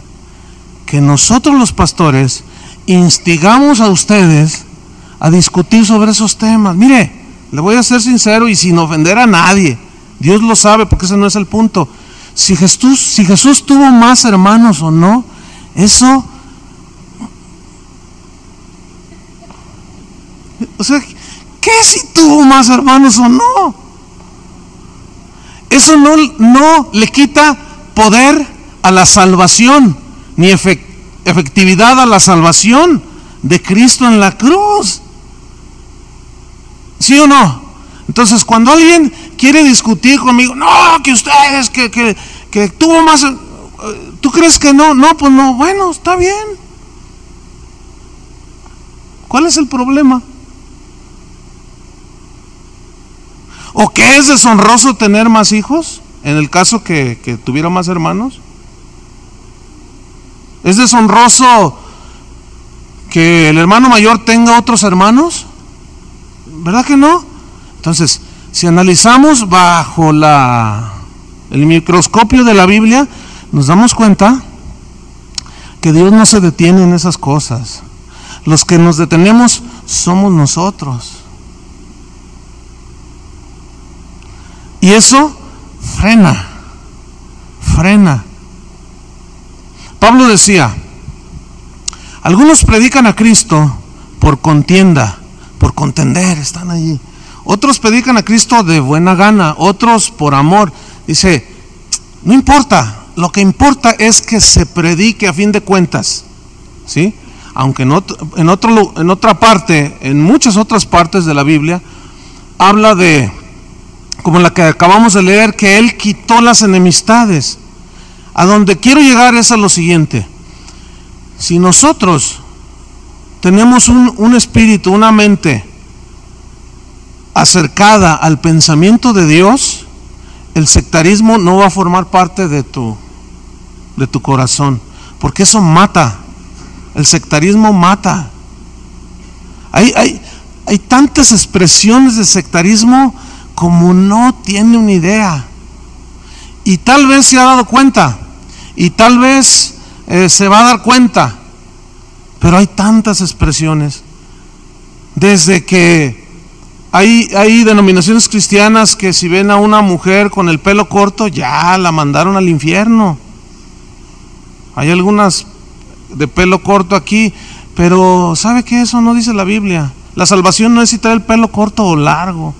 que nosotros los pastores instigamos a ustedes a discutir sobre esos temas. Mire, le voy a ser sincero y sin ofender a nadie, Dios lo sabe, porque ese no es el punto. Si Jesús tuvo más hermanos o no, eso, o sea, ¿qué si tuvo más hermanos o no? Eso no le quita poder a la salvación, ni efectividad a la salvación de Cristo en la cruz. ¿Sí o no? Entonces, cuando alguien quiere discutir conmigo, no, que ustedes, que tuvo más, ¿tú crees que no? No, pues no, bueno, está bien. ¿Cuál es el problema? ¿O que es deshonroso tener más hijos? En el caso que tuviera más hermanos. ¿Es deshonroso que el hermano mayor tenga otros hermanos? ¿Verdad que no? Entonces, si analizamos bajo el microscopio de la Biblia, nos damos cuenta que Dios no se detiene en esas cosas. Los que nos detenemos somos nosotros. Y eso frena. Pablo decía, algunos predican a Cristo por contienda, por contender, están allí. Otros predican a Cristo de buena gana, otros por amor. Dice, no importa, lo que importa es que se predique a fin de cuentas, ¿sí? Aunque en otra parte, en muchas otras partes de la Biblia, habla de, como la que acabamos de leer, que Él quitó las enemistades. A donde quiero llegar es a lo siguiente: si nosotros tenemos un espíritu, una mente acercada al pensamiento de Dios, el sectarismo no va a formar parte de tu corazón, porque eso mata. El sectarismo mata. Hay tantas expresiones de sectarismo como no tiene una idea, y tal vez se ha dado cuenta, y tal vez se va a dar cuenta, pero hay tantas expresiones. Desde que hay denominaciones cristianas que si ven a una mujer con el pelo corto, ya la mandaron al infierno. Hay algunas de pelo corto aquí, pero ¿sabe qué? Eso no dice la Biblia. La salvación no es si trae el pelo corto o largo,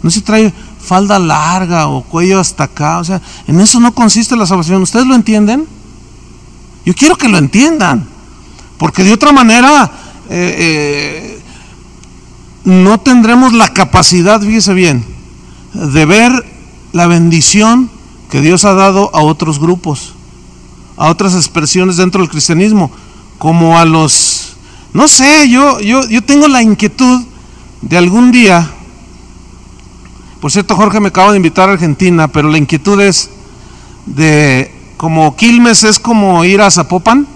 no es si trae falda larga o cuello hasta acá. O sea, en eso no consiste la salvación. ¿Ustedes lo entienden? Yo quiero que lo entiendan, porque de otra manera no tendremos la capacidad, fíjese bien, de ver la bendición que Dios ha dado a otros grupos, a otras expresiones dentro del cristianismo, como a los, no sé, yo tengo la inquietud de algún día. Por cierto, Jorge me acaba de invitar a Argentina, pero la inquietud es de, como Quilmes es como ir a Zapopan,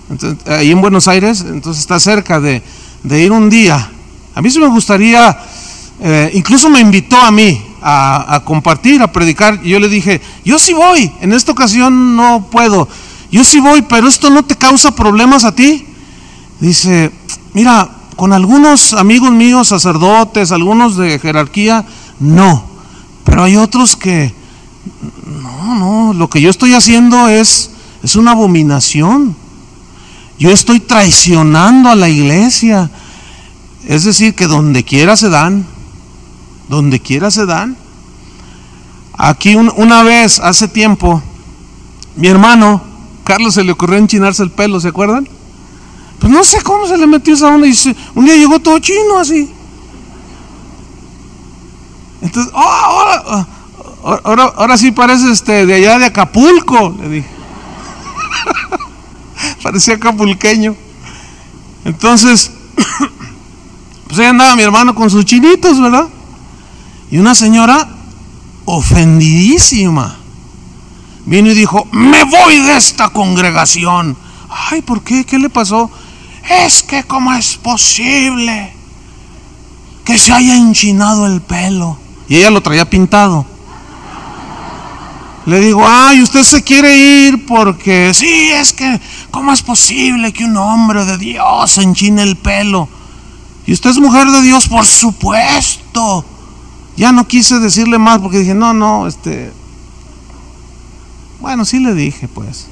entonces, ahí en Buenos Aires, entonces está cerca de ir un día. A mí sí me gustaría, incluso me invitó a mí a compartir, a predicar, y yo le dije, yo sí voy, en esta ocasión no puedo, yo sí voy, pero esto no te causa problemas a ti. Dice, mira, con algunos amigos míos, sacerdotes, algunos de jerarquía, no, pero hay otros que, no, lo que yo estoy haciendo es una abominación. Yo estoy traicionando a la iglesia. Es decir, que donde quiera se dan. Donde quiera se dan. Aquí una vez, hace tiempo, mi hermano Carlos se le ocurrió enchinarse el pelo, ¿se acuerdan? Pues no sé cómo se le metió esa onda, y un día llegó todo chino así. Entonces, ahora sí pareces de allá de Acapulco, le dije. Parecía acapulqueño. Entonces, pues ahí andaba mi hermano con sus chinitos, ¿verdad? Y una señora ofendidísima vino y dijo, me voy de esta congregación. Ay, ¿por qué? ¿Qué le pasó? Es que cómo es posible que se haya enchinado el pelo. Y ella lo traía pintado. Le digo, ay, usted se quiere ir porque sí, es que ¿cómo es posible que un hombre de Dios se enchine el pelo? ¿Y usted es mujer de Dios? Por supuesto. Ya no quise decirle más porque dije, no, bueno, sí le dije, pues.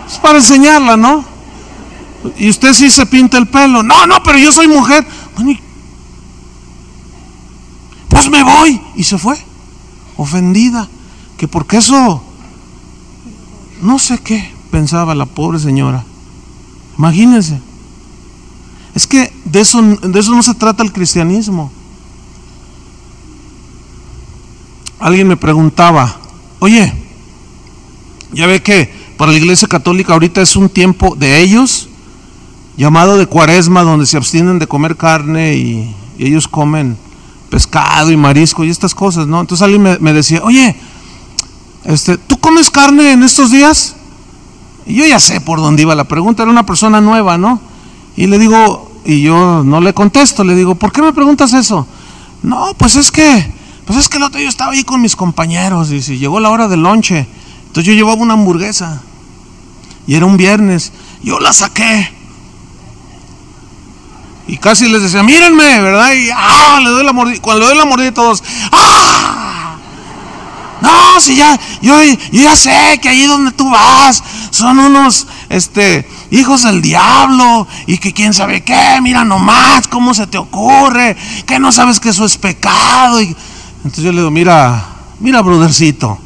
Es para enseñarla, ¿no? Y usted sí se pinta el pelo. No, pero yo soy mujer. Bueno, pues me voy. Y se fue, ofendida, que porque eso, no sé qué pensaba la pobre señora. Imagínense. Es que de eso no se trata el cristianismo. Alguien me preguntaba, oye, ya ve que para la iglesia católica ahorita es un tiempo de ellos, llamado de cuaresma, donde se abstienen de comer carne y ellos comen pescado y marisco y estas cosas, ¿no? Entonces alguien me decía, oye, ¿tú comes carne en estos días? Y yo ya sé por dónde iba la pregunta, era una persona nueva, ¿no? Y le digo, y yo no le contesto, le digo, ¿por qué me preguntas eso? No, pues es que el otro día estaba ahí con mis compañeros y si llegó la hora del lonche, entonces yo llevaba una hamburguesa y era un viernes, yo la saqué y casi les decía, mírenme, ¿verdad? Y le doy la mordida, cuando le doy la mordida todos, no, si ya, yo ya sé que ahí donde tú vas son unos, hijos del diablo y que quién sabe qué, mira nomás, ¿cómo se te ocurre? Que no sabes que eso es pecado. Y entonces yo le digo, mira, brothercito,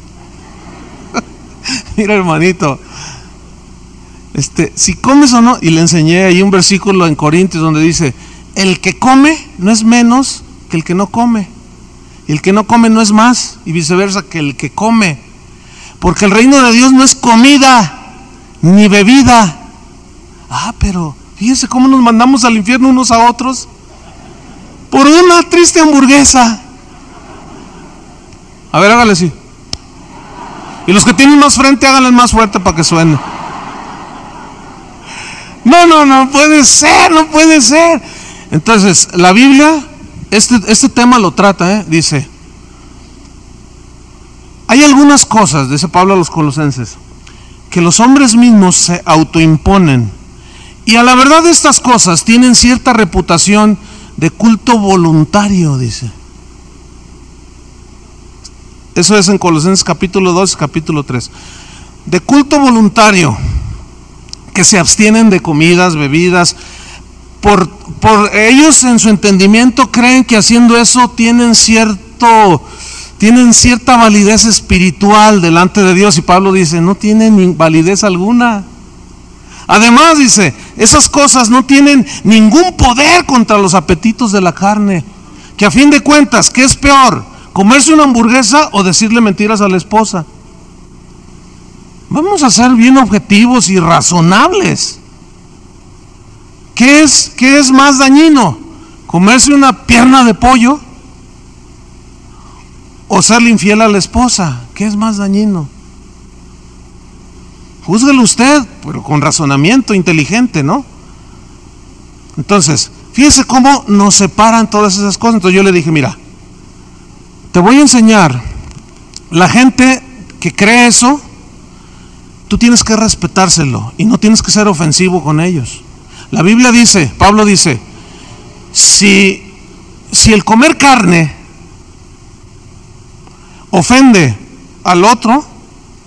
mira hermanito, si comes o no, y le enseñé ahí un versículo en Corintios donde dice, el que come no es menos que el que no come, y el que no come no es más, y viceversa que el que come, porque el reino de Dios no es comida ni bebida. Pero fíjense cómo nos mandamos al infierno unos a otros por una triste hamburguesa. A ver, hágale así. Y los que tienen más frente, háganle más fuerte para que suene. No puede ser. Entonces, la Biblia, este tema lo trata, dice, hay algunas cosas, dice Pablo a los Colosenses, que los hombres mismos se autoimponen. Y a la verdad estas cosas tienen cierta reputación de culto voluntario, dice. Eso es en Colosenses capítulo 2, capítulo 3. De culto voluntario, que se abstienen de comidas, bebidas. Por ellos en su entendimiento creen que haciendo eso tienen cierto tienen cierta validez espiritual delante de Dios, y Pablo dice, no tienen validez alguna. Además dice, esas cosas no tienen ningún poder contra los apetitos de la carne, que a fin de cuentas, ¿qué es peor? ¿Comerse una hamburguesa o decirle mentiras a la esposa? Vamos a ser bien objetivos y razonables. ¿Qué es más dañino? ¿Comerse una pierna de pollo o serle infiel a la esposa? ¿Qué es más dañino? Júzguelo usted, pero con razonamiento inteligente, ¿no? Entonces, fíjese cómo nos separan todas esas cosas. Entonces yo le dije, mira, te voy a enseñar. La gente que cree eso, tú tienes que respetárselo y no tienes que ser ofensivo con ellos. La Biblia dice, Pablo dice, si el comer carne ofende al otro,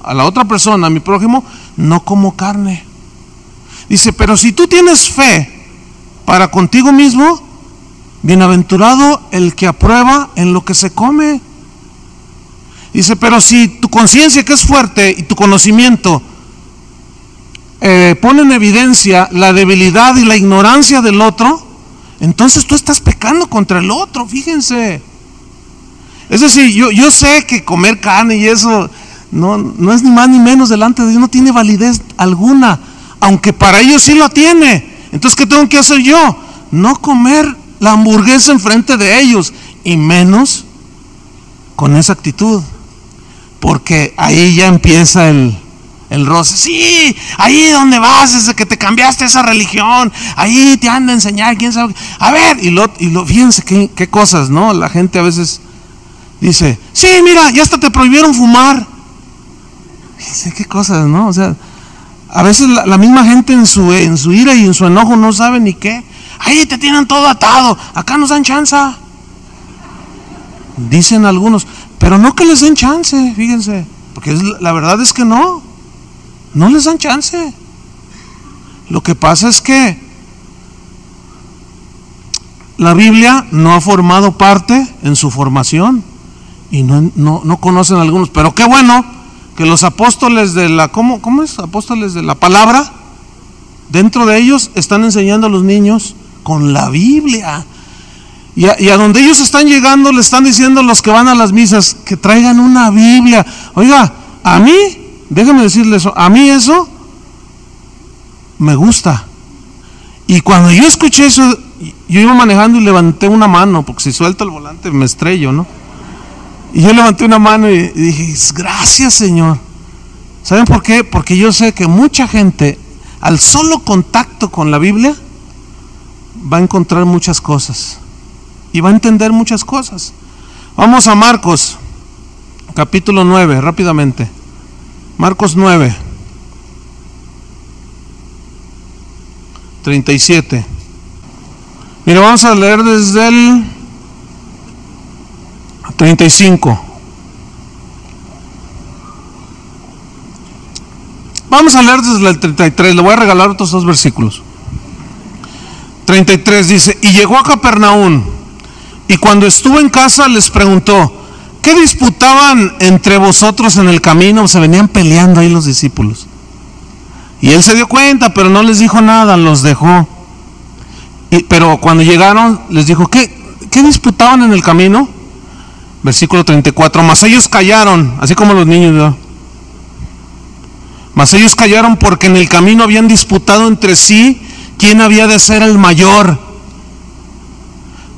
a la otra persona, a mi prójimo, no como carne. Dice, pero si tú tienes fe para contigo mismo, bienaventurado el que aprueba en lo que se come. Dice, pero si tu conciencia, que es fuerte, y tu conocimiento pone en evidencia la debilidad y la ignorancia del otro, entonces tú estás pecando contra el otro, fíjense. Es decir, yo sé que comer carne y eso no es ni más ni menos delante de Dios, no tiene validez alguna, aunque para ellos sí lo tiene. Entonces, ¿qué tengo que hacer yo? No comer la hamburguesa enfrente de ellos, y menos con esa actitud, porque ahí ya empieza el roce. Sí, ahí donde vas, desde que te cambiaste esa religión, ahí te han de enseñar, quién sabe. A ver, fíjense qué cosas, ¿no? La gente a veces dice, sí, mira, ya hasta te prohibieron fumar. Fíjense qué cosas, ¿no? O sea, a veces la misma gente en su ira y en su enojo no sabe ni qué. Ahí te tienen todo atado, acá nos dan chance. Dicen algunos, pero no que les den chance, fíjense, porque la verdad es que no les dan chance. Lo que pasa es que la Biblia no ha formado parte en su formación y no conocen algunos, pero qué bueno que los apóstoles de la, ¿cómo es? Apóstoles de la palabra, dentro de ellos están enseñando a los niños con la Biblia. Y a donde ellos están llegando, le están diciendo a los que van a las misas que traigan una Biblia. Oiga, a mí, déjame decirle eso, a mí eso me gusta. Y cuando yo escuché eso, yo iba manejando y levanté una mano, porque si suelto el volante me estrello, ¿no? Y yo levanté una mano y dije, gracias, Señor. ¿Saben por qué? Porque yo sé que mucha gente, al solo contacto con la Biblia, va a encontrar muchas cosas y va a entender muchas cosas. Vamos a Marcos, capítulo 9, rápidamente. Marcos 9, 37. Mira, vamos a leer desde el 35. Vamos a leer desde el 33. Le voy a regalar otros 2 versículos. 33 dice, y llegó a Capernaum, y cuando estuvo en casa les preguntó, ¿qué disputaban entre vosotros en el camino? Se venían peleando ahí los discípulos. Y él se dio cuenta, pero no les dijo nada, los dejó. Pero cuando llegaron, les dijo, ¿qué disputaban en el camino? Versículo 34, mas ellos callaron, así como los niños, ¿no? Mas ellos callaron porque en el camino habían disputado entre sí quién había de ser el mayor.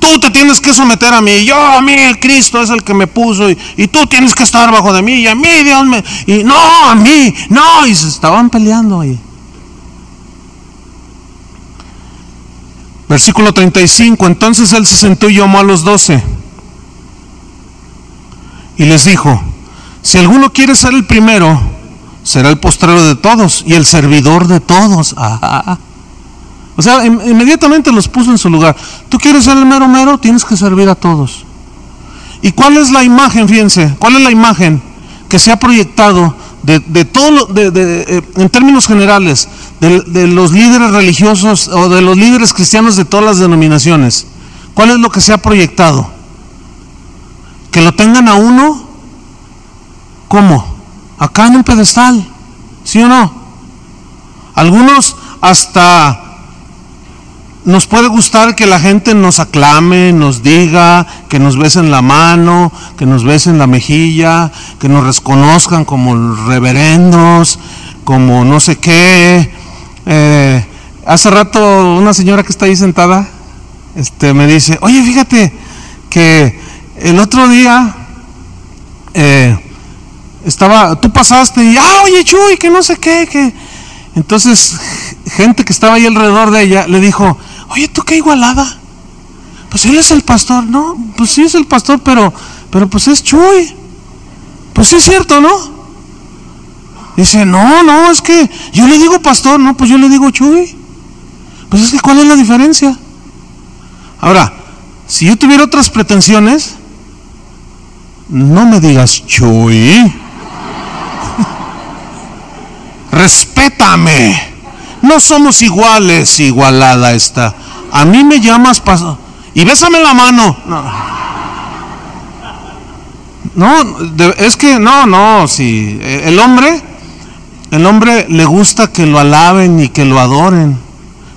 Tú te tienes que someter a mí, a mí el Cristo es el que me puso, y tú tienes que estar bajo de mí, y a mí Dios me, y no, a mí, no, y se estaban peleando ahí. Versículo 35, entonces él se sentó y llamó a los 12 y les dijo, si alguno quiere ser el primero, será el postrero de todos y el servidor de todos. O sea, inmediatamente los puso en su lugar. Tú quieres ser el mero mero, tienes que servir a todos. ¿Y cuál es la imagen? Fíjense, ¿cuál es la imagen que se ha proyectado de todo, en términos generales, de los líderes religiosos o de los líderes cristianos de todas las denominaciones? ¿Cuál es lo que se ha proyectado? Que lo tengan a uno ¿Cómo? Acá en un pedestal, ¿sí o no? Algunos hasta nos puede gustar que la gente nos aclame, nos diga, que nos besen la mano, que nos besen la mejilla, que nos reconozcan como reverendos, como no sé qué. Hace rato una señora que está ahí sentada me dice, oye, fíjate que el otro día tú pasaste y, oye, Chuy, que no sé qué, que... Entonces, gente que estaba ahí alrededor de ella le dijo, oye, ¿tú qué igualada? Pues él es el pastor. No, pues sí es el pastor, pero pues es Chuy. Pues sí es cierto, ¿no? Dice, no, es que yo le digo pastor, no, pues yo le digo Chuy. Pues es que ¿cuál es la diferencia? Ahora, si yo tuviera otras pretensiones, no me digas Chuy. Respétame. No somos iguales, igualada esta. A mí me llamas pastor y bésame la mano. Es que sí. El hombre le gusta que lo alaben y que lo adoren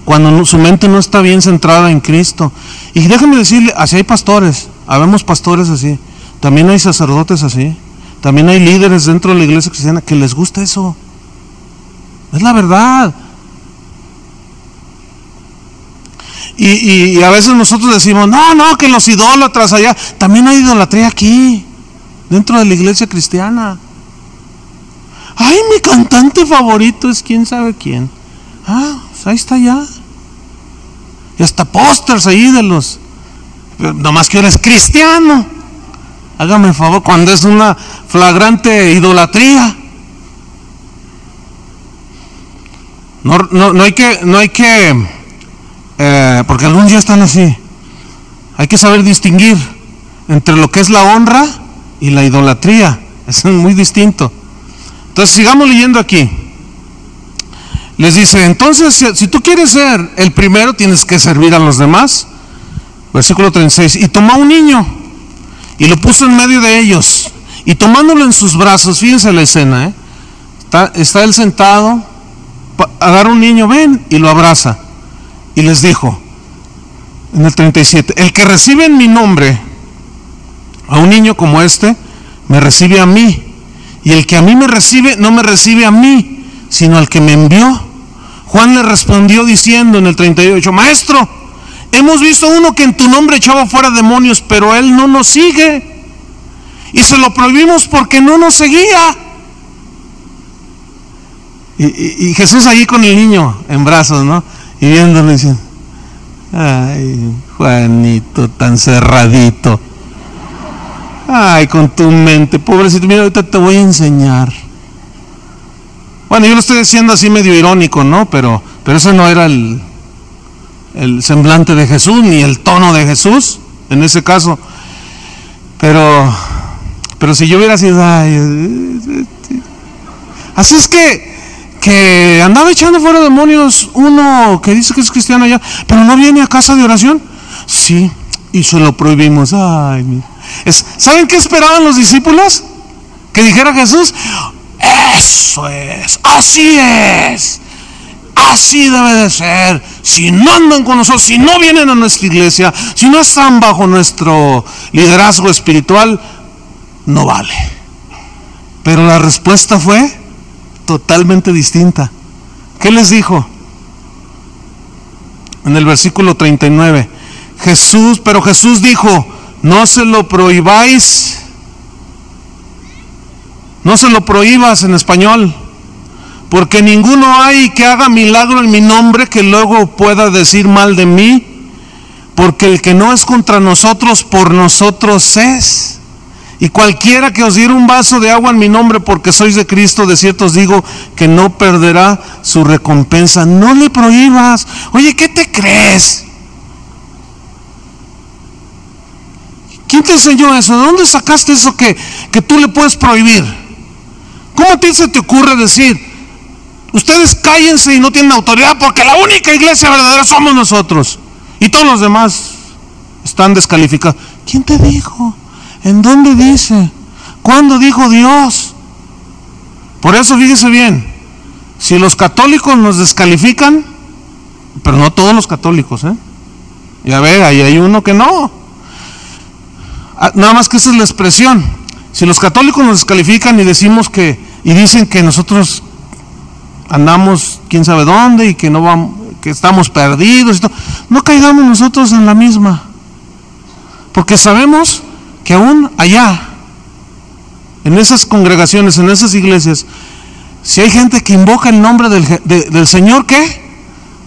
cuando su mente no está bien centrada en Cristo. Y déjenme decirle, así hay pastores, habemos pastores así, también hay sacerdotes así, también hay líderes dentro de la iglesia cristiana que les gusta eso. Es la verdad. Y a veces nosotros decimos, no, que los idólatras allá, también hay idolatría aquí, dentro de la iglesia cristiana. Ay, mi cantante favorito es quién sabe quién. Pues ahí está ya. Y hasta pósters ahí de los, nomás que ahora es cristiano. Hágame el favor, cuando es una flagrante idolatría. No hay que porque algunos ya están así. Hay que saber distinguir entre lo que es la honra y la idolatría. Es muy distinto. Entonces sigamos leyendo aquí. Les dice, entonces si tú quieres ser el primero, tienes que servir a los demás. Versículo 36. Y tomó a un niño y lo puso en medio de ellos, y tomándolo en sus brazos, fíjense la escena, está él sentado, agarra un niño, ven, y lo abraza, y les dijo en el 37, el que recibe en mi nombre a un niño como este, me recibe a mí, y el que a mí me recibe, no me recibe a mí, sino al que me envió. Juan le respondió diciendo en el 38, maestro, hemos visto uno que en tu nombre echaba fuera demonios, pero él no nos sigue, y se lo prohibimos porque no nos seguía. Y Jesús allí con el niño en brazos, ¿no? Y viéndolo diciendo, ay, Juanito, tan cerradito. Ay, con tu mente, pobrecito, mira, ahorita te voy a enseñar. Bueno, yo lo estoy diciendo así medio irónico, ¿no? Pero ese no era el semblante de Jesús, ni el tono de Jesús, en ese caso. Pero si yo hubiera sido, así es que andaba echando fuera demonios uno que dice que es cristiano allá, pero no viene a casa de oración. Sí, y se lo prohibimos. Ay, ¿saben qué esperaban los discípulos? Que dijera Jesús, eso es, así debe de ser. Si no andan con nosotros, si no vienen a nuestra iglesia, si no están bajo nuestro liderazgo espiritual, no vale. Pero la respuesta fue totalmente distinta. ¿Qué les dijo? En el versículo 39, pero Jesús dijo, no se lo prohibáis. No se lo prohíbas en español, porque ninguno hay que haga milagro en mi nombre que luego pueda decir mal de mí, porque el que no es contra nosotros, por nosotros es. Y cualquiera que os diera un vaso de agua en mi nombre, porque sois de Cristo, de cierto os digo que no perderá su recompensa. No le prohíbas. Oye, ¿qué te crees? ¿Quién te enseñó eso? ¿De dónde sacaste eso que tú le puedes prohibir? ¿Cómo a ti se te ocurre decir, ustedes cállense y no tienen autoridad porque la única iglesia verdadera somos nosotros y todos los demás están descalificados? ¿Quién te dijo? ¿En dónde dice? ¿Cuándo dijo Dios Por eso fíjese bien, si los católicos nos descalifican, pero no todos los católicos, ya ve, ahí hay uno que no. Nada más que esa es la expresión. Si los católicos nos descalifican y decimos y dicen que nosotros andamos quién sabe dónde y que no vamos, que estamos perdidos y todo, no caigamos nosotros en la misma, porque sabemos que aún allá, en esas congregaciones, en esas iglesias, si hay gente que invoca el nombre del Señor, ¿qué?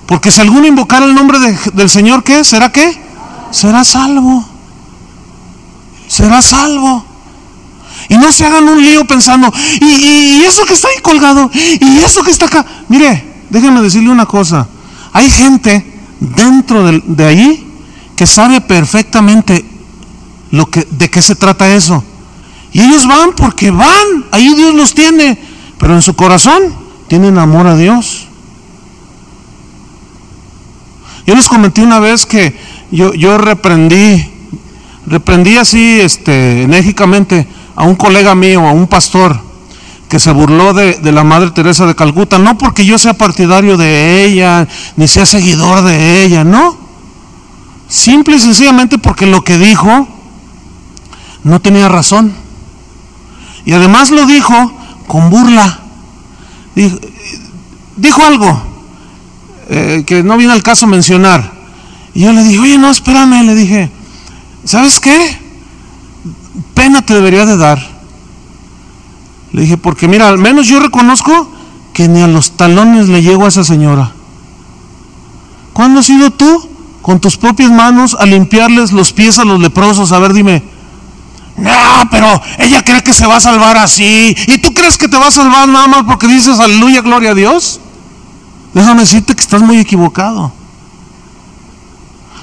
Porque si alguno invocara el nombre del Señor, ¿qué? ¿Será qué? Será salvo. Será salvo. Y no se hagan un lío pensando, y eso que está ahí colgado, y eso que está acá. Mire, déjenme decirle una cosa. Hay gente dentro de ahí que sabe perfectamente de qué se trata eso. Y ellos van porque van, ahí Dios los tiene, pero en su corazón tienen amor a Dios. Yo les comenté una vez que yo reprendí así enérgicamente a un colega mío, a un pastor que se burló de la Madre Teresa de Calcuta, no porque yo sea partidario de ella, ni sea seguidor de ella, no, simple y sencillamente porque lo que dijo no tenía razón, y además lo dijo con burla. Dijo algo que no viene al caso mencionar, y yo le dije, oye, no, espérame, le dije, ¿sabes qué? Pena te debería de dar. Le dije, porque mira, al menos yo reconozco que ni a los talones le llego a esa señora. ¿Cuándo has ido tú con tus propias manos a limpiarles los pies a los leprosos? A ver, dime. No, pero ella cree que se va a salvar así. ¿Y tú crees que te va a salvar nada más porque dices aleluya, gloria a Dios? Déjame decirte que estás muy equivocado.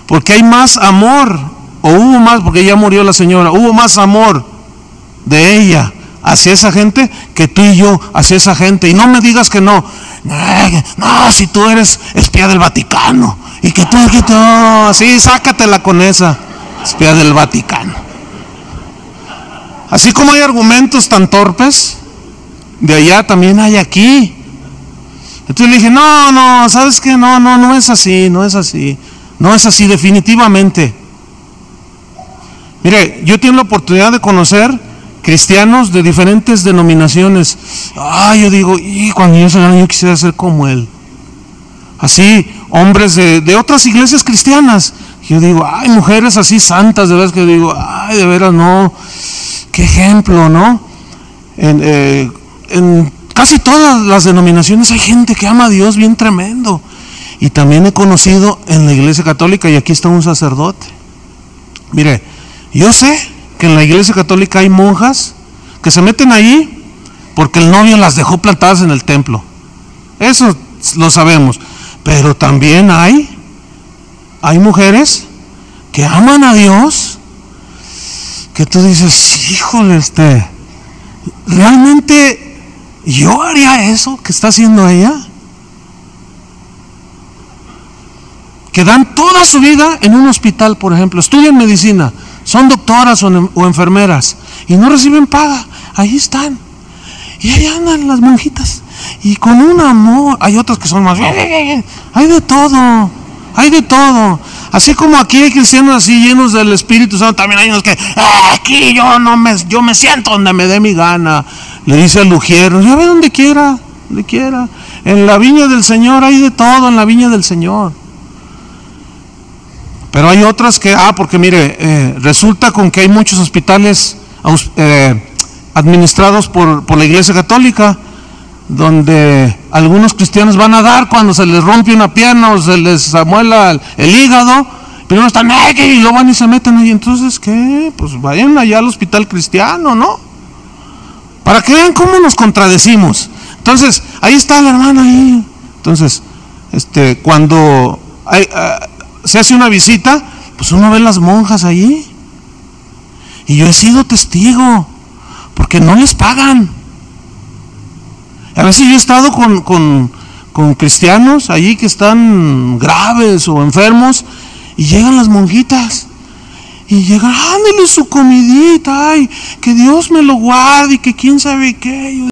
Porque hay más amor, o hubo más, porque ya murió la señora, hubo más amor de ella hacia esa gente que tú y yo hacia esa gente. Y no me digas que no, si tú eres espía del Vaticano y que tú, sí, sácatela con esa espía del Vaticano. Así como hay argumentos tan torpes de allá, también hay aquí. Entonces le dije, no, ¿sabes qué? No es así, no es así definitivamente. Mire, yo tengo la oportunidad de conocer cristianos de diferentes denominaciones. Yo digo, y cuando yo sea grande yo quisiera ser como él. Así, hombres de otras iglesias cristianas. Yo digo, mujeres así santas, de veras que digo, de veras no, qué ejemplo, ¿no? En casi todas las denominaciones hay gente que ama a Dios bien tremendo. Y también he conocido en la iglesia católica, y aquí está un sacerdote. Mire, yo sé que en la iglesia católica hay monjas que se meten ahí porque el novio las dejó plantadas en el templo. Eso lo sabemos. Pero también hay mujeres que aman a Dios, que tú dices, híjole, ¿realmente yo haría eso que está haciendo ella? Que dan toda su vida en un hospital, por ejemplo, estudian medicina, son doctoras o enfermeras y no reciben paga, ahí están, y ahí andan las monjitas y con un amor. Hay otras que son más, hay de todo, así como aquí hay cristianos así llenos del Espíritu Santo, también hay unos que aquí yo me siento donde me dé mi gana, le dice al ujiero, ya ve donde quiera, en la viña del Señor hay de todo, en la viña del Señor. Pero hay otras que, porque mire, resulta con que hay muchos hospitales administrados por la iglesia católica, donde algunos cristianos van a dar cuando se les rompe una pierna o se les amuela el hígado, primero están, y luego van y se meten ahí. Entonces, ¿qué? Pues vayan allá al hospital cristiano, ¿no? Para que vean cómo nos contradecimos. Entonces, ahí está la hermana ahí. Entonces, cuando se hace una visita, pues uno ve las monjas allí, y yo he sido testigo, porque no les pagan. A veces yo he estado con cristianos allí que están graves o enfermos, y llegan las monjitas, y llegan, ándele su comidita, que Dios me lo guarde, y que quién sabe qué.